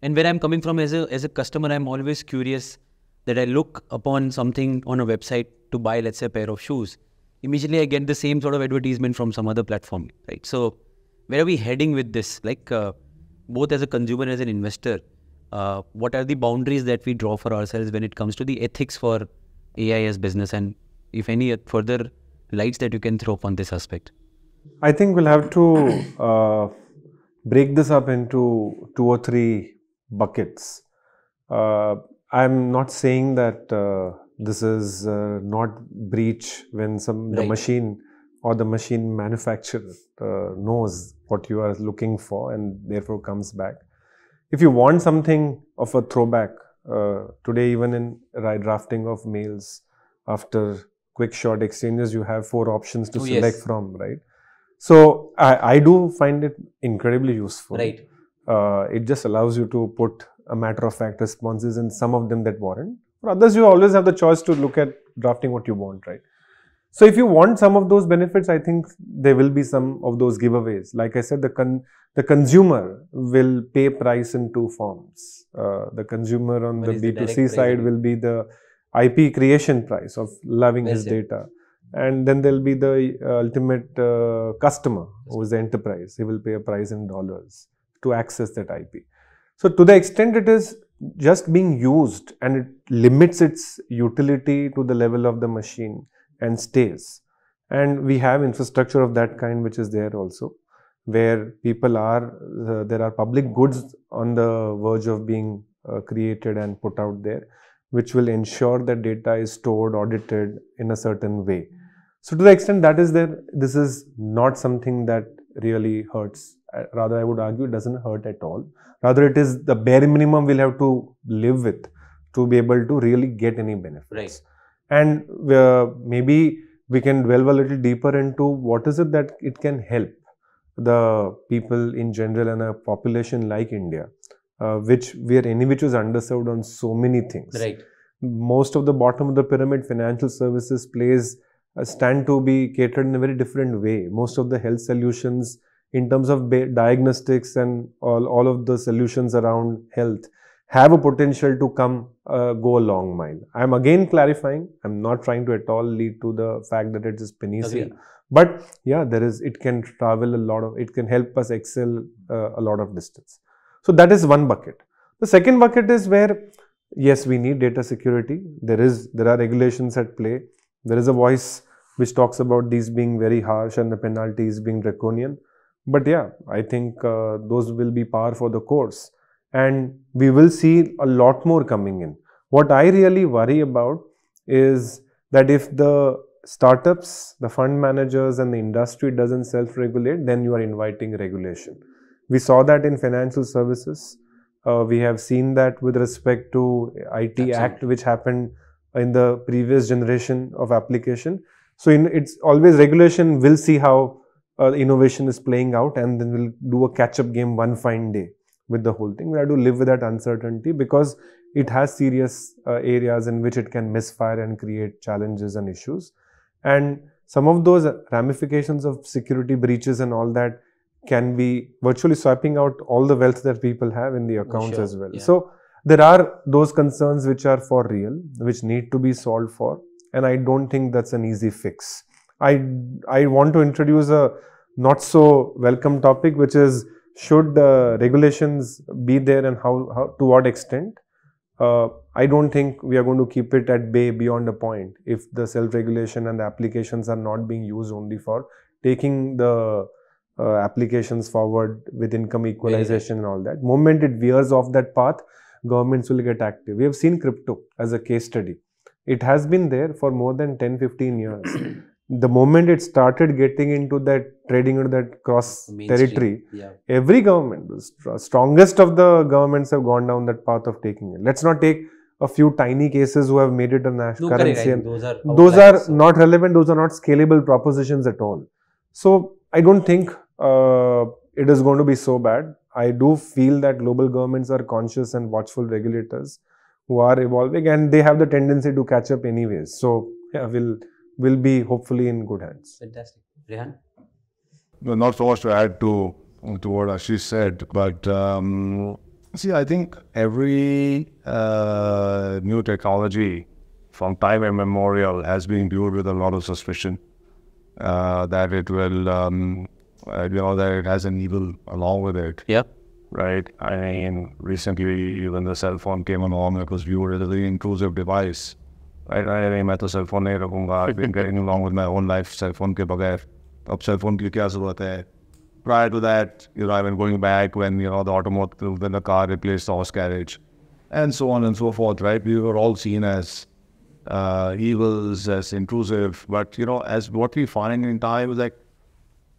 A: And where I'm coming from as a customer, I'm always curious that I look upon something on a website to buy, let's say, a pair of shoes. Immediately, I get the same sort of advertisement from some other platform, right? So, where are we heading with this? Like, both as a consumer and as an investor, what are the boundaries that we draw for ourselves when it comes to the ethics for AI as business, and if any further lights that you can throw upon this aspect?
B: I think we'll have to break this up into 2 or 3 buckets. I'm not saying that this is not breach when the
A: Right.
B: machine or the machine manufacturer knows what you are looking for and therefore comes back. If you want something of a throwback, today even in drafting of mails, after quick short exchanges, you have 4 options to
A: Oh,
B: select
A: yes.
B: from, right? So I do find it incredibly useful.
A: Right.
B: It just allows you to put a matter of fact responses, and some of them that warrant. For others, you always have the choice to look at drafting what you want, right? So if you want some of those benefits, I think there will be some of those giveaways. Like I said, the consumer will pay price in 2 forms. The consumer on
A: One
B: the
A: is the
B: B2C
A: direct
B: side
A: pricing.
B: will be the IP creation price of loving
A: Well
B: his
A: said.
B: data. And then there'll be the ultimate customer, who is the enterprise. He will pay a price in dollars to access that IP. So to the extent it is just being used and it limits its utility to the level of the machine and stays. And we have infrastructure of that kind which is there also, where people are, there are public goods on the verge of being created and put out there, which will ensure that data is stored, audited in a certain way. So to the extent that is there, this is not something that really hurts. Rather, I would argue it doesn't hurt at all. Rather, it is the bare minimum we'll have to live with to be able to really get any benefits.
A: Right.
B: And maybe we can delve a little deeper into what is it that it can help the people in general and a population like India, which is underserved on so many things.
A: Right.
B: Most of the bottom of the pyramid financial services plays stand to be catered in a very different way. Most of the health solutions in terms of diagnostics and all of the solutions around health have a potential to go a long mile. I'm again clarifying, I'm not trying to at all lead to the fact that it is panacea.
A: Agree.
B: But yeah, it can travel it can help us excel a lot of distance. So that is one bucket. The second bucket is where, yes, we need data security. There are regulations at play. There is a voice which talks about these being very harsh and the penalties being draconian. But yeah, I think those will be par for the course. And we will see a lot more coming in. What I really worry about is that if the startups, the fund managers and the industry doesn't self-regulate, then you are inviting regulation. We saw that in financial services. We have seen that with respect to IT Act,
A: Absolutely.
B: which happened in the previous generation of application. So it's always regulation will see how innovation is playing out, and then we'll do a catch-up game one fine day with the whole thing. We have to live with that uncertainty because it has serious areas in which it can misfire and create challenges and issues. And some of those ramifications of security breaches and all that can be virtually swiping out all the wealth that people have in the accounts
A: sure.
B: as well.
A: Yeah.
B: So there are those concerns which are for real, which need to be solved for, and I don't think that's an easy fix. I want to introduce a not so welcome topic, which is should regulations be there and how to what extent. I don't think we are going to keep it at bay beyond a point if the self-regulation and the applications are not being used only for taking the applications forward with income equalization and all that. Moment it veers off that path, governments will get active. We have seen crypto as a case study. It has been there for more than 10-15 years. The moment it started getting into that trading into that cross territory, every government, the strongest of the governments have gone down that path of taking it. Let's not take a few tiny cases who have made it a national currency. And those are not relevant, those are not scalable propositions at all. So I don't think it is going to be so bad. I do feel that global governments are conscious and watchful regulators who are evolving, and they have the tendency to catch up anyways. So yeah, we'll be hopefully in good hands.
A: Fantastic. Rehan?
C: Well, not so much to add to what Ashish said, but see, I think every new technology from time immemorial has been viewed with a lot of suspicion that it will, that it has an evil along with it.
A: Yeah.
C: Right. I mean, recently when the cell phone came along, it was viewed as a very intrusive device. Right. I mean, मैं तो cell phone नहीं रखूँगा. I've been getting along with my own life cell phone के बगैर. अब cell phone की क्या ज़रूरत है? Prior to that, I've been going back when the automotive, when the car replaced the horse carriage, and so on and so forth. Right. We were all seen as evils, as intrusive. But as what we find in time is like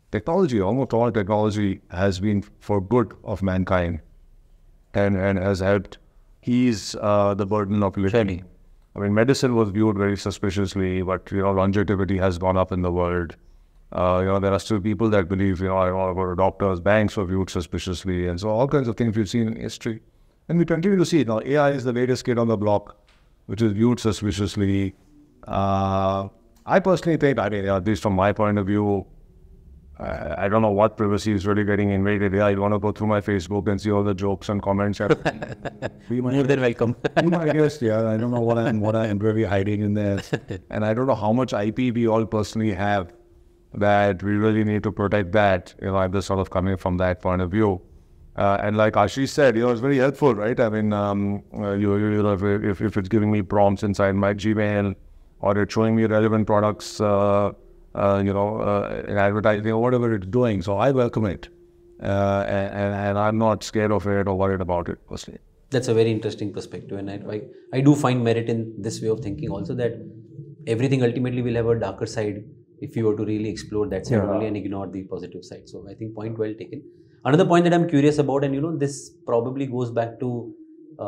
C: technology, almost all technology has been for good of mankind and has helped ease the burden of living.
A: Surely.
C: I mean, medicine was viewed very suspiciously, but longevity has gone up in the world. There are still people that believe, doctors, banks were viewed suspiciously, and so all kinds of things we've seen in history. And we continue to see it. Now, AI is the latest kid on the block, which is viewed suspiciously. I personally think, at least from my point of view, I don't know what privacy is really getting invaded. Yeah, you want to go through my Facebook and see all the jokes and comments.
A: More than welcome.
C: I guess, yeah. I don't know what I'm really hiding in there. And I don't know how much IP we all personally have that we really need to protect that. I'm just sort of coming from that point of view. And like Ashish said, it's very helpful, right? I mean, if it's giving me prompts inside my Gmail or it's showing me relevant products, in advertising or whatever it's doing. So I welcome it. And I'm not scared of it or worried about it personally.
A: That's a very interesting perspective. And I do find merit in this way of thinking also, that everything ultimately will have a darker side if you were to really explore that side only and ignore the positive side. So I think point well taken. Another point that I'm curious about, and this probably goes back to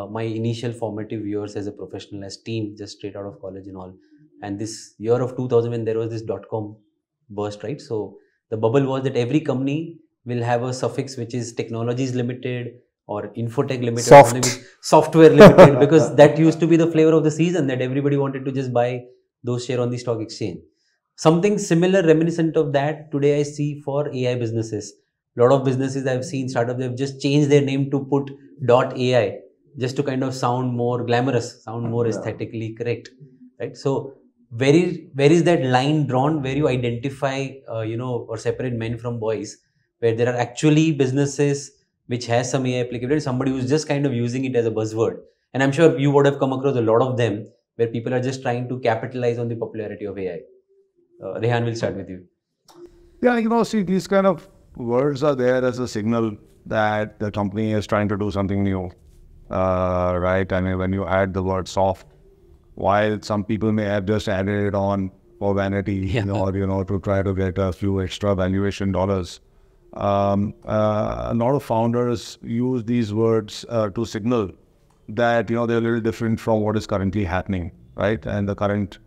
A: my initial formative years as a professional, as teen, just straight out of college and all. And this year of 2000, when there was this .com burst, right? So the bubble was that every company will have a suffix which is technologies limited or infotech limited, software limited, because that used to be the flavor of the season, that everybody wanted to just buy those shares on the stock exchange. Something similar, reminiscent of that, today I see for AI businesses. A lot of businesses I've seen, startups, they've just changed their name to put .ai just to kind of sound more glamorous, sound more aesthetically correct, right? So where is that line drawn where you identify, or separate men from boys, where there are actually businesses which has some AI applicability, somebody who's just kind of using it as a buzzword? And I'm sure you would have come across a lot of them where people are just trying to capitalize on the popularity of AI. Rehan, will start with you.
C: Yeah, see, these kind of words are there as a signal that the company is trying to do something new, right? I mean, when you add the word soft, while some people may have just added it on for vanity, or to try to get a few extra valuation dollars, a lot of founders use these words to signal that they're a little different from what is currently happening, right? And the current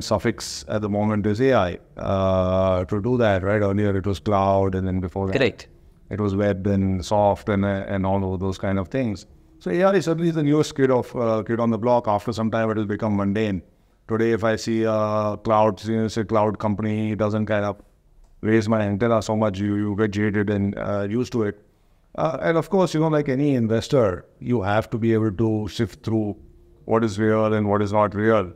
C: suffix at the moment is AI. To do that, right? Earlier it was cloud, and then before that,
A: correct,
C: it was web and soft and all of those kind of things. So AI certainly is the newest kid on the block. After some time, it will become mundane. Today, if I see a cloud, say cloud company, it doesn't kind of raise my antenna so much. You get jaded and used to it. And of course, like any investor, you have to be able to sift through what is real and what is not real.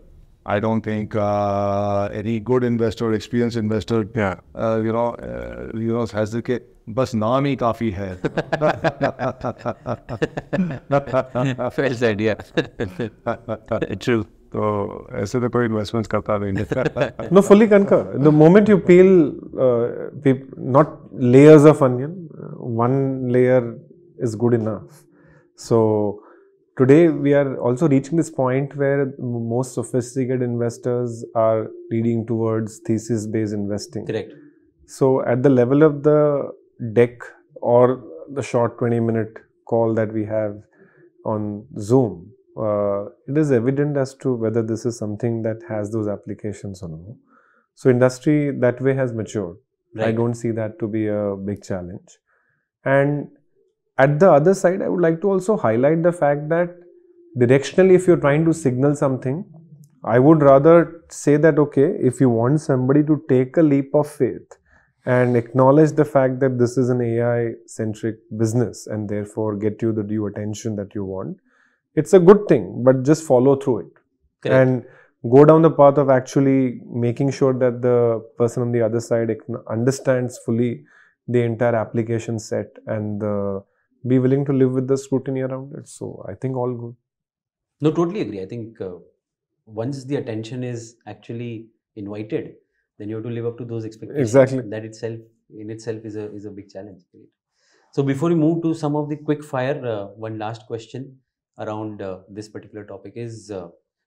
C: I don't think any good investor, experienced investor, has the kit. बस नाम ही काफी है.
A: Well said, yeah. True.
C: तो ऐसे तो कोई investments करता नहीं.
B: No, fully concur. The moment you peel, not layers of onion, one layer is good enough. So today we are also reaching this point where most sophisticated investors are leading towards thesis-based investing.
A: Correct.
B: So at the level of the deck or the short 20-minute call that we have on Zoom, it is evident as to whether this is something that has those applications or no. So industry that way has matured. Right. I don't see that to be a big challenge. And at the other side, I would like to also highlight the fact that directionally, if you're trying to signal something, I would rather say that, okay, if you want somebody to take a leap of faith and acknowledge the fact that this is an AI-centric business and therefore get you the due attention that you want, it's a good thing, but just follow through it.
A: Correct.
B: And go down the path of actually making sure that the person on the other side understands fully the entire application set and be willing to live with the scrutiny around it. So I think all good.
A: No, totally agree. I think once the attention is actually invited, then you have to live up to those expectations.
B: Exactly.
A: That in itself is a big challenge. So before we move to some of the quick fire, one last question around this particular topic is,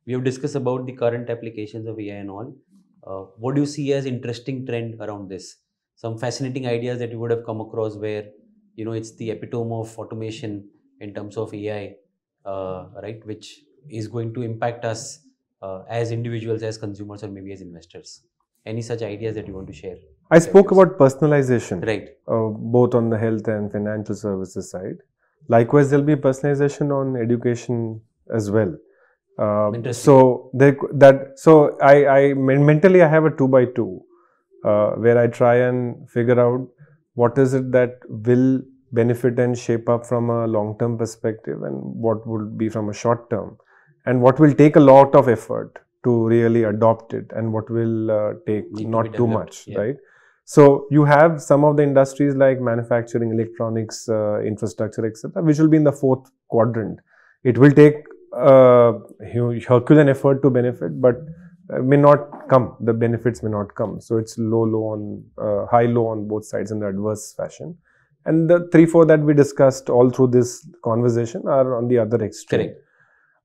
A: we have discussed about the current applications of AI and all. What do you see as interesting trend around this? Some fascinating ideas that you would have come across where, it's the epitome of automation in terms of AI, right, which is going to impact us as individuals, as consumers, or maybe as investors. Any such ideas that you want to share?
B: I spoke about personalization,
A: right,
B: both on the health and financial services side. Likewise, there'll be personalization on education as well. So I mentally I have a 2x2 where I try and figure out what is it that will benefit and shape up from a long-term perspective, and what would be from a short-term, and what will take a lot of effort to really adopt it, and what will take not too much, right? So you have some of the industries like manufacturing, electronics, infrastructure, etc., which will be in the fourth quadrant. It will take Herculean effort to benefit, but may not come. The benefits may not come. So it's high low on both sides in the adverse fashion. And the 3-4 that we discussed all through this conversation are on the other extreme.
A: Correct.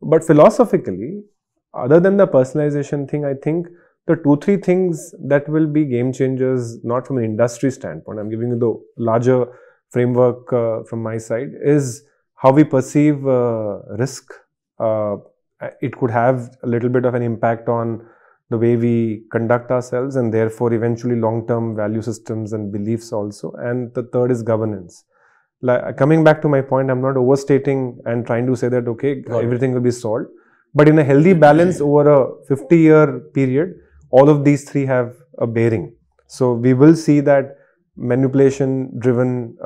B: But philosophically, other than the personalization thing, I think the 2-3 things that will be game changers, not from an industry standpoint, I'm giving you the larger framework from my side, is how we perceive risk. It could have a little bit of an impact on the way we conduct ourselves, and therefore eventually long-term value systems and beliefs also. And the third is governance. Coming back to my point, I'm not overstating and trying to say that, okay, everything will be solved. But in a healthy balance over a 50-year period, all of these three have a bearing. So we will see that manipulation-driven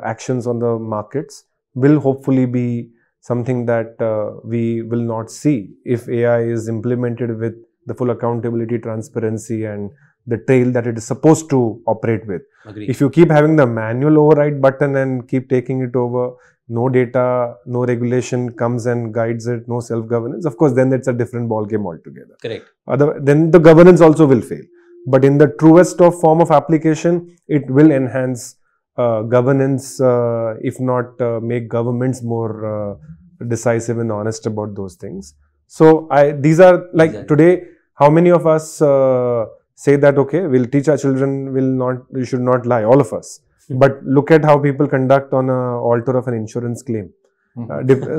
B: actions on the markets will hopefully be something that we will not see if AI is implemented with the full accountability, transparency, and the trail that it is supposed to operate with.
A: Agreed.
B: If you keep having the manual override button and keep taking it over, no data, no regulation comes and guides it, no self-governance, of course, then it's a different ballgame altogether.
A: Correct.
B: Then the governance also will fail. But in the truest of form of application, it will enhance governance, if not make governments more decisive and honest about those things. So these are like today, how many of us say that, okay, we'll teach our children we should not lie, all of us. But look at how people conduct on an altar of an insurance claim.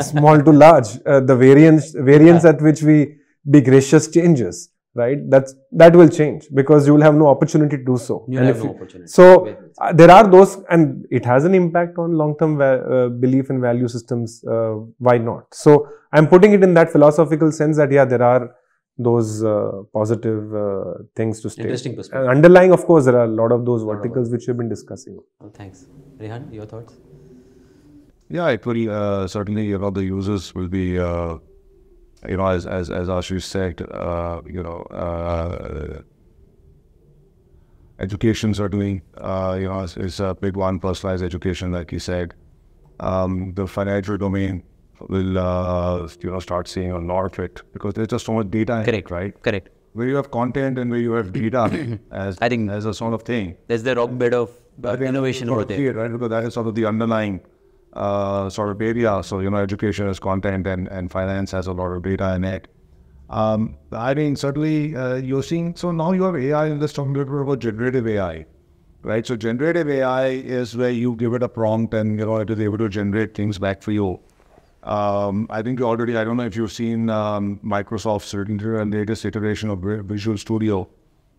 B: Small to large, the variance at which we be gracious changes, right? That will change because you will have no opportunity to do so. So there are those, and it has an impact on long-term belief and value systems. Why not? So I'm putting it in that philosophical sense that, yeah, there are those positive things to stay.
A: Interesting perspective.
B: Underlying, of course, there are a lot of those verticals which we've been discussing.
A: Well, thanks. Rehan, your thoughts?
C: Yeah, it will certainly, the users will be, as Ashish said, education certainly, is a big one, personalized education, like you said. The financial domain will, start seeing a lot of it because there's just so much data in it, right?
A: Correct.
C: Where you have content and where you have data as a sort of thing.
A: There's the rock bed of innovation over there.
C: Right? Because that is sort of the underlying sort of area. So, education has content and finance has a lot of data in it. I mean, certainly you're seeing, so now you have AI, and let's talk a little bit about generative AI, right? So generative AI is where you give it a prompt and, it is able to generate things back for you. I think I don't know if you've seen Microsoft's latest iteration of Visual Studio,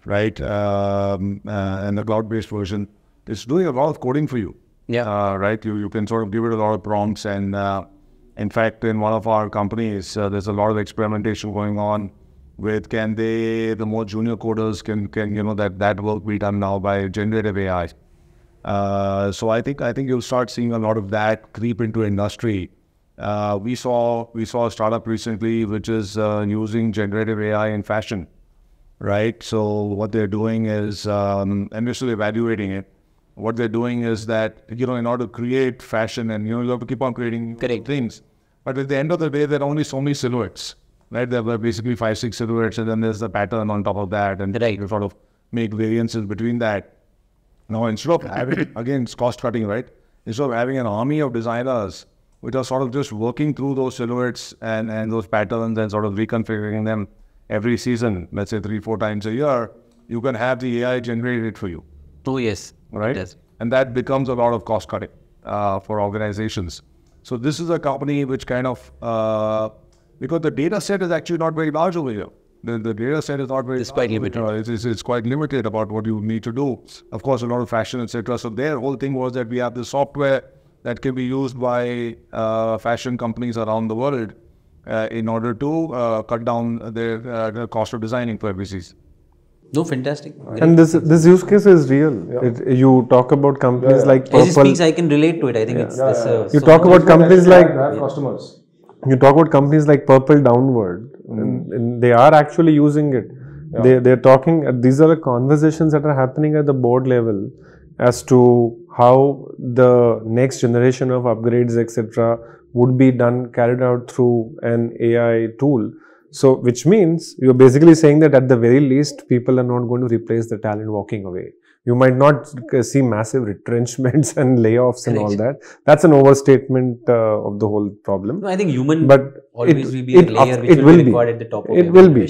C: right? And the cloud-based version. It's doing a lot of coding for you.
A: Yeah.
C: Right? You can sort of give it a lot of prompts. And in fact, in one of our companies, there's a lot of experimentation going on with the more junior coders can that work be done now by generative AI. So I think you'll start seeing a lot of that creep into industry. We saw a startup recently which is using generative AI in fashion, right? So what they're doing is, and we're still evaluating it. What they're doing is that, in order to create fashion, and you have to keep on creating things. But at the end of the day, there are only so many silhouettes, right? There are basically 5, 6 silhouettes, and then there's the pattern on top of that, and you sort of make variances between that. Now, instead of having, again, it's cost cutting, right? Instead of having an army of designers which are sort of just working through those silhouettes and those patterns and sort of reconfiguring them every season, let's say 3, 4 times a year, you can have the AI generate it for you.
A: Oh, yes.
C: Right?
A: Yes.
C: And that becomes a lot of cost cutting for organizations. So this is a company which kind of, because the data set is actually not very large over here. The data set is not very
A: It's quite limited.
C: It's quite limited about what you need to do. Of course, a lot of fashion, etc. So their whole thing was that we have the software that can be used by fashion companies around the world in order to cut down their cost of designing for every season.
A: No, fantastic.
B: And this use case is real. You talk about companies like Purple.
A: As he speaks, I can relate to it. I think it's
B: You talk about companies like
D: customers.
B: You talk about companies like Purple Downward, and they are actually using it. They're talking. These are the conversations that are happening at the board level as to how the next generation of upgrades, etc., would be carried out through an AI tool. So, which means you're basically saying that at the very least, people are not going to replace the talent walking away. You might not see massive retrenchments and layoffs and all that. That's an overstatement of the whole problem.
A: No, I think human
B: but
A: always will be a layer which will be required at the top of
B: it will be.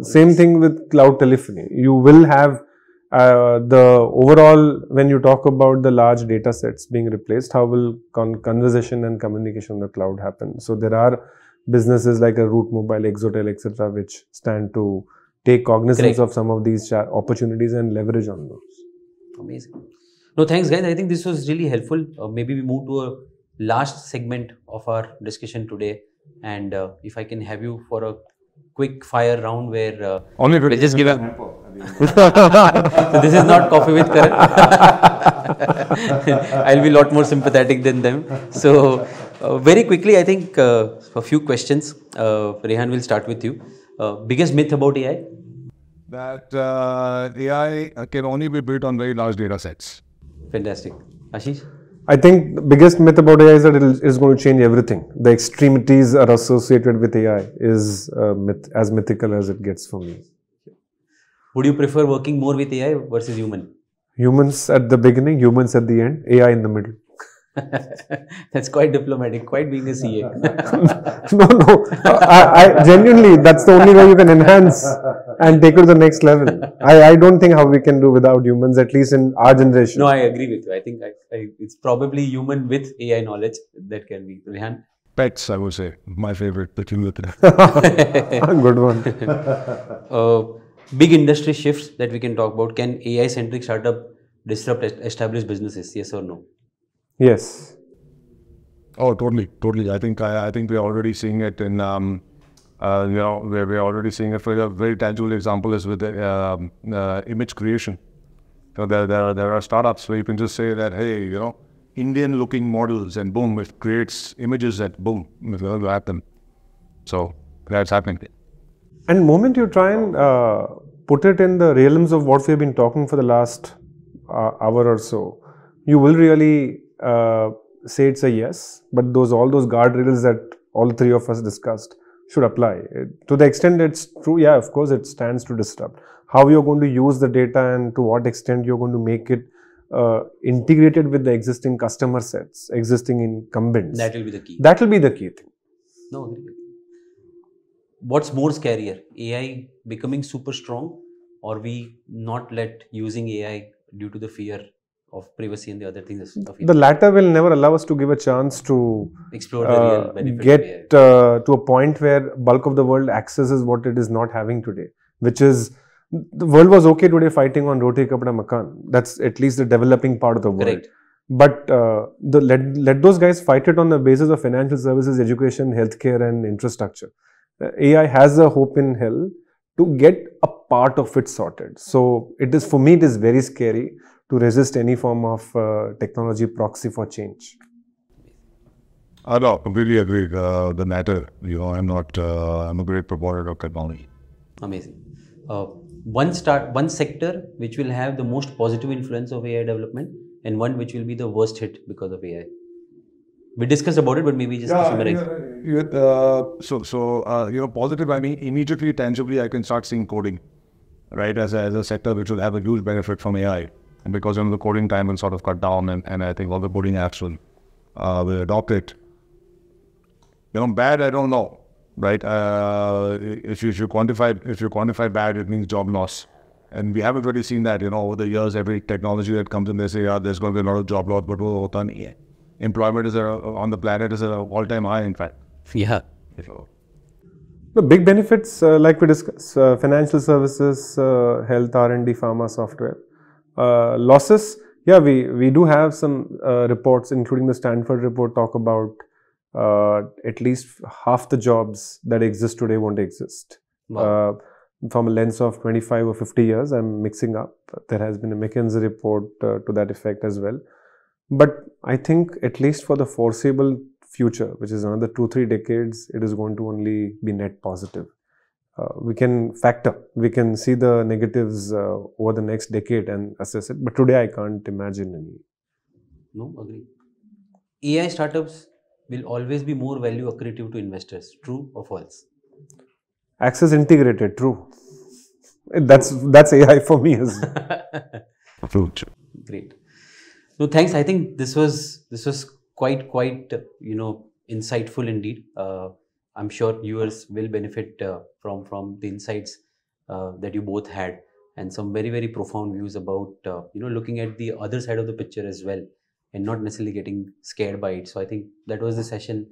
B: Same thing with cloud telephony. You will have the overall, when you talk about the large data sets being replaced, how will conversation and communication on the cloud happen? So there are businesses like a Root Mobile, Exotel, etc., which stand to take cognizance of some of these opportunities and leverage on those.
A: Amazing. No, thanks, guys. I think this was really helpful. Maybe we move to a last segment of our discussion today, and if I can have you for a quick fire round where
C: only
A: we'll just give a. So this is not coffee with Karan. I'll be a lot more sympathetic than them. So very quickly, I think a few questions. Rehan, will start with you. Biggest myth about AI?
C: That AI can only be built on very large data sets.
A: Fantastic. Ashish?
B: I think the biggest myth about AI is that it is going to change everything. The extremities are associated with AI is as mythical as it gets for me.
A: Would you prefer working more with AI versus human?
B: Humans at the beginning, humans at the end, AI in the middle.
A: That's quite diplomatic, quite being a CA.
B: No. I genuinely, that's the only way you can enhance and take it to the next level. I don't think how we can do without humans, at least in our generation.
A: No, I agree with you. I think it's probably human with AI knowledge that can be. Rehan?
C: Pets, I would say. My favorite. Good
B: one.
A: Big industry shifts that we can talk about. Can AI-centric startup disrupt established businesses? Yes or no?
B: Yes.
C: Oh, totally. I think we're already seeing it in we're already seeing it. For a very tangible example is with image creation. So there are startups where you can just say that, hey, Indian looking models, and boom, it creates images that boom, it will happen. So that's happening.
B: And moment you try and put it in the realms of what we've been talking for the last hour or so, you will really say it's a yes, but all those guardrails that all three of us discussed should apply. To the extent it's true, yeah, of course it stands to disrupt. How you're going to use the data and to what extent you're going to make it integrated with the existing customer sets, existing incumbents.
A: That will be the key.
B: That will be the key thing.
A: No, agree. What's more scarier? AI becoming super strong, or we not let using AI due to the fear of privacy and the other things?
B: The latter will never allow us to give a chance to
A: explore the real benefits
B: get to a point where bulk of the world accesses what it is not having today, which is the world was okay today fighting on roti kapda makan. That's at least the developing part of the world.
A: Correct.
B: But let those guys fight it on the basis of financial services, education, healthcare, and infrastructure. AI has a hope in hell to get a part of it sorted. So it is, for me, it is very scary to resist any form of technology proxy for change.
C: No, completely agree. The latter, I'm not. I'm a great proponent of technology.
A: Amazing. One sector which will have the most positive influence of AI development, and one which will be the worst hit because of AI. We discussed about it, but maybe just to summarize.
C: Positive. I mean, immediately, tangibly, I can start seeing coding, right, as a sector which will have a huge benefit from AI, and because the coding time will sort of cut down, and I think all the coding apps will adopt it. Bad, I don't know, right? If you quantify bad, it means job loss, and we haven't really seen that. Over the years, every technology that comes in, they say, yeah, there's going to be a lot of job loss, but employment is on the planet is at an all-time high, in fact.
A: Yeah.
B: The big benefits, like we discussed, financial services, health, R&D, pharma, software. Losses, yeah, we do have some reports, including the Stanford report, talk about at least half the jobs that exist today won't exist.
A: Wow.
B: From a lens of 25 or 50 years, I'm mixing up. There has been a McKinsey report to that effect as well. But I think at least for the foreseeable future, which is another 2-3 decades, it is going to only be net positive. We can see the negatives over the next decade and assess it. But today I can't imagine any.
A: No, agree. AI startups will always be more value accretive to investors. True or false?
B: Access integrated, true. That's AI for me.
A: Great. No, thanks. I think this was quite insightful indeed. I'm sure viewers will benefit from the insights that you both had, and some very, very profound views about looking at the other side of the picture as well, and not necessarily getting scared by it. So I think that was the session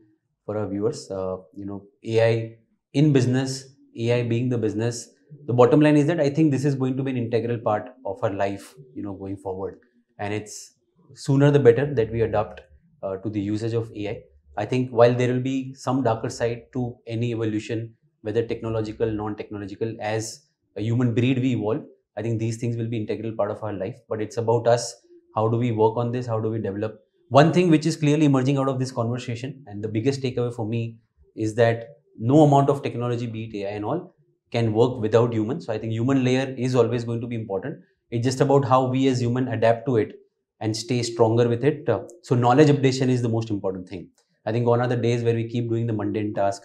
A: for our viewers. AI in business, AI being the business. The bottom line is that I think this is going to be an integral part of our life, going forward, and it's sooner the better that we adapt to the usage of AI. I think while there will be some darker side to any evolution, whether technological, non-technological, as a human breed we evolve, I think these things will be integral part of our life. But it's about us. How do we work on this? How do we develop? One thing which is clearly emerging out of this conversation, and the biggest takeaway for me, is that no amount of technology, be it AI and all, can work without humans. So I think human layer is always going to be important. It's just about how we as human adapt to it and stay stronger with it. So knowledge updation is the most important thing. I think gone are the days where we keep doing the mundane task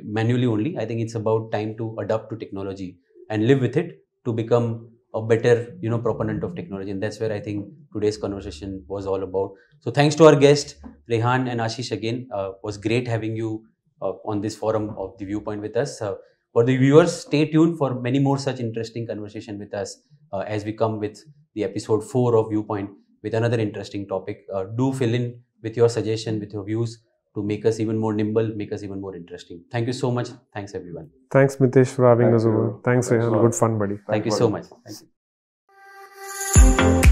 A: manually only. I think it's about time to adapt to technology and live with it to become a better, proponent of technology. And that's where I think today's conversation was all about. So thanks to our guest, Rehan and Ashish again. Was great having you on this forum of the Viewpoint with us. For the viewers, stay tuned for many more such interesting conversation with us as we come with the episode 4 of Viewpoint with another interesting topic. Do fill in with your suggestion, with your views to make us even more nimble, make us even more interesting. Thank you so much. Thanks, everyone.
B: Thanks, Mitesh, for having us over. Thanks, Rehan. Good fun, buddy.
A: Thank you so much. Thank you.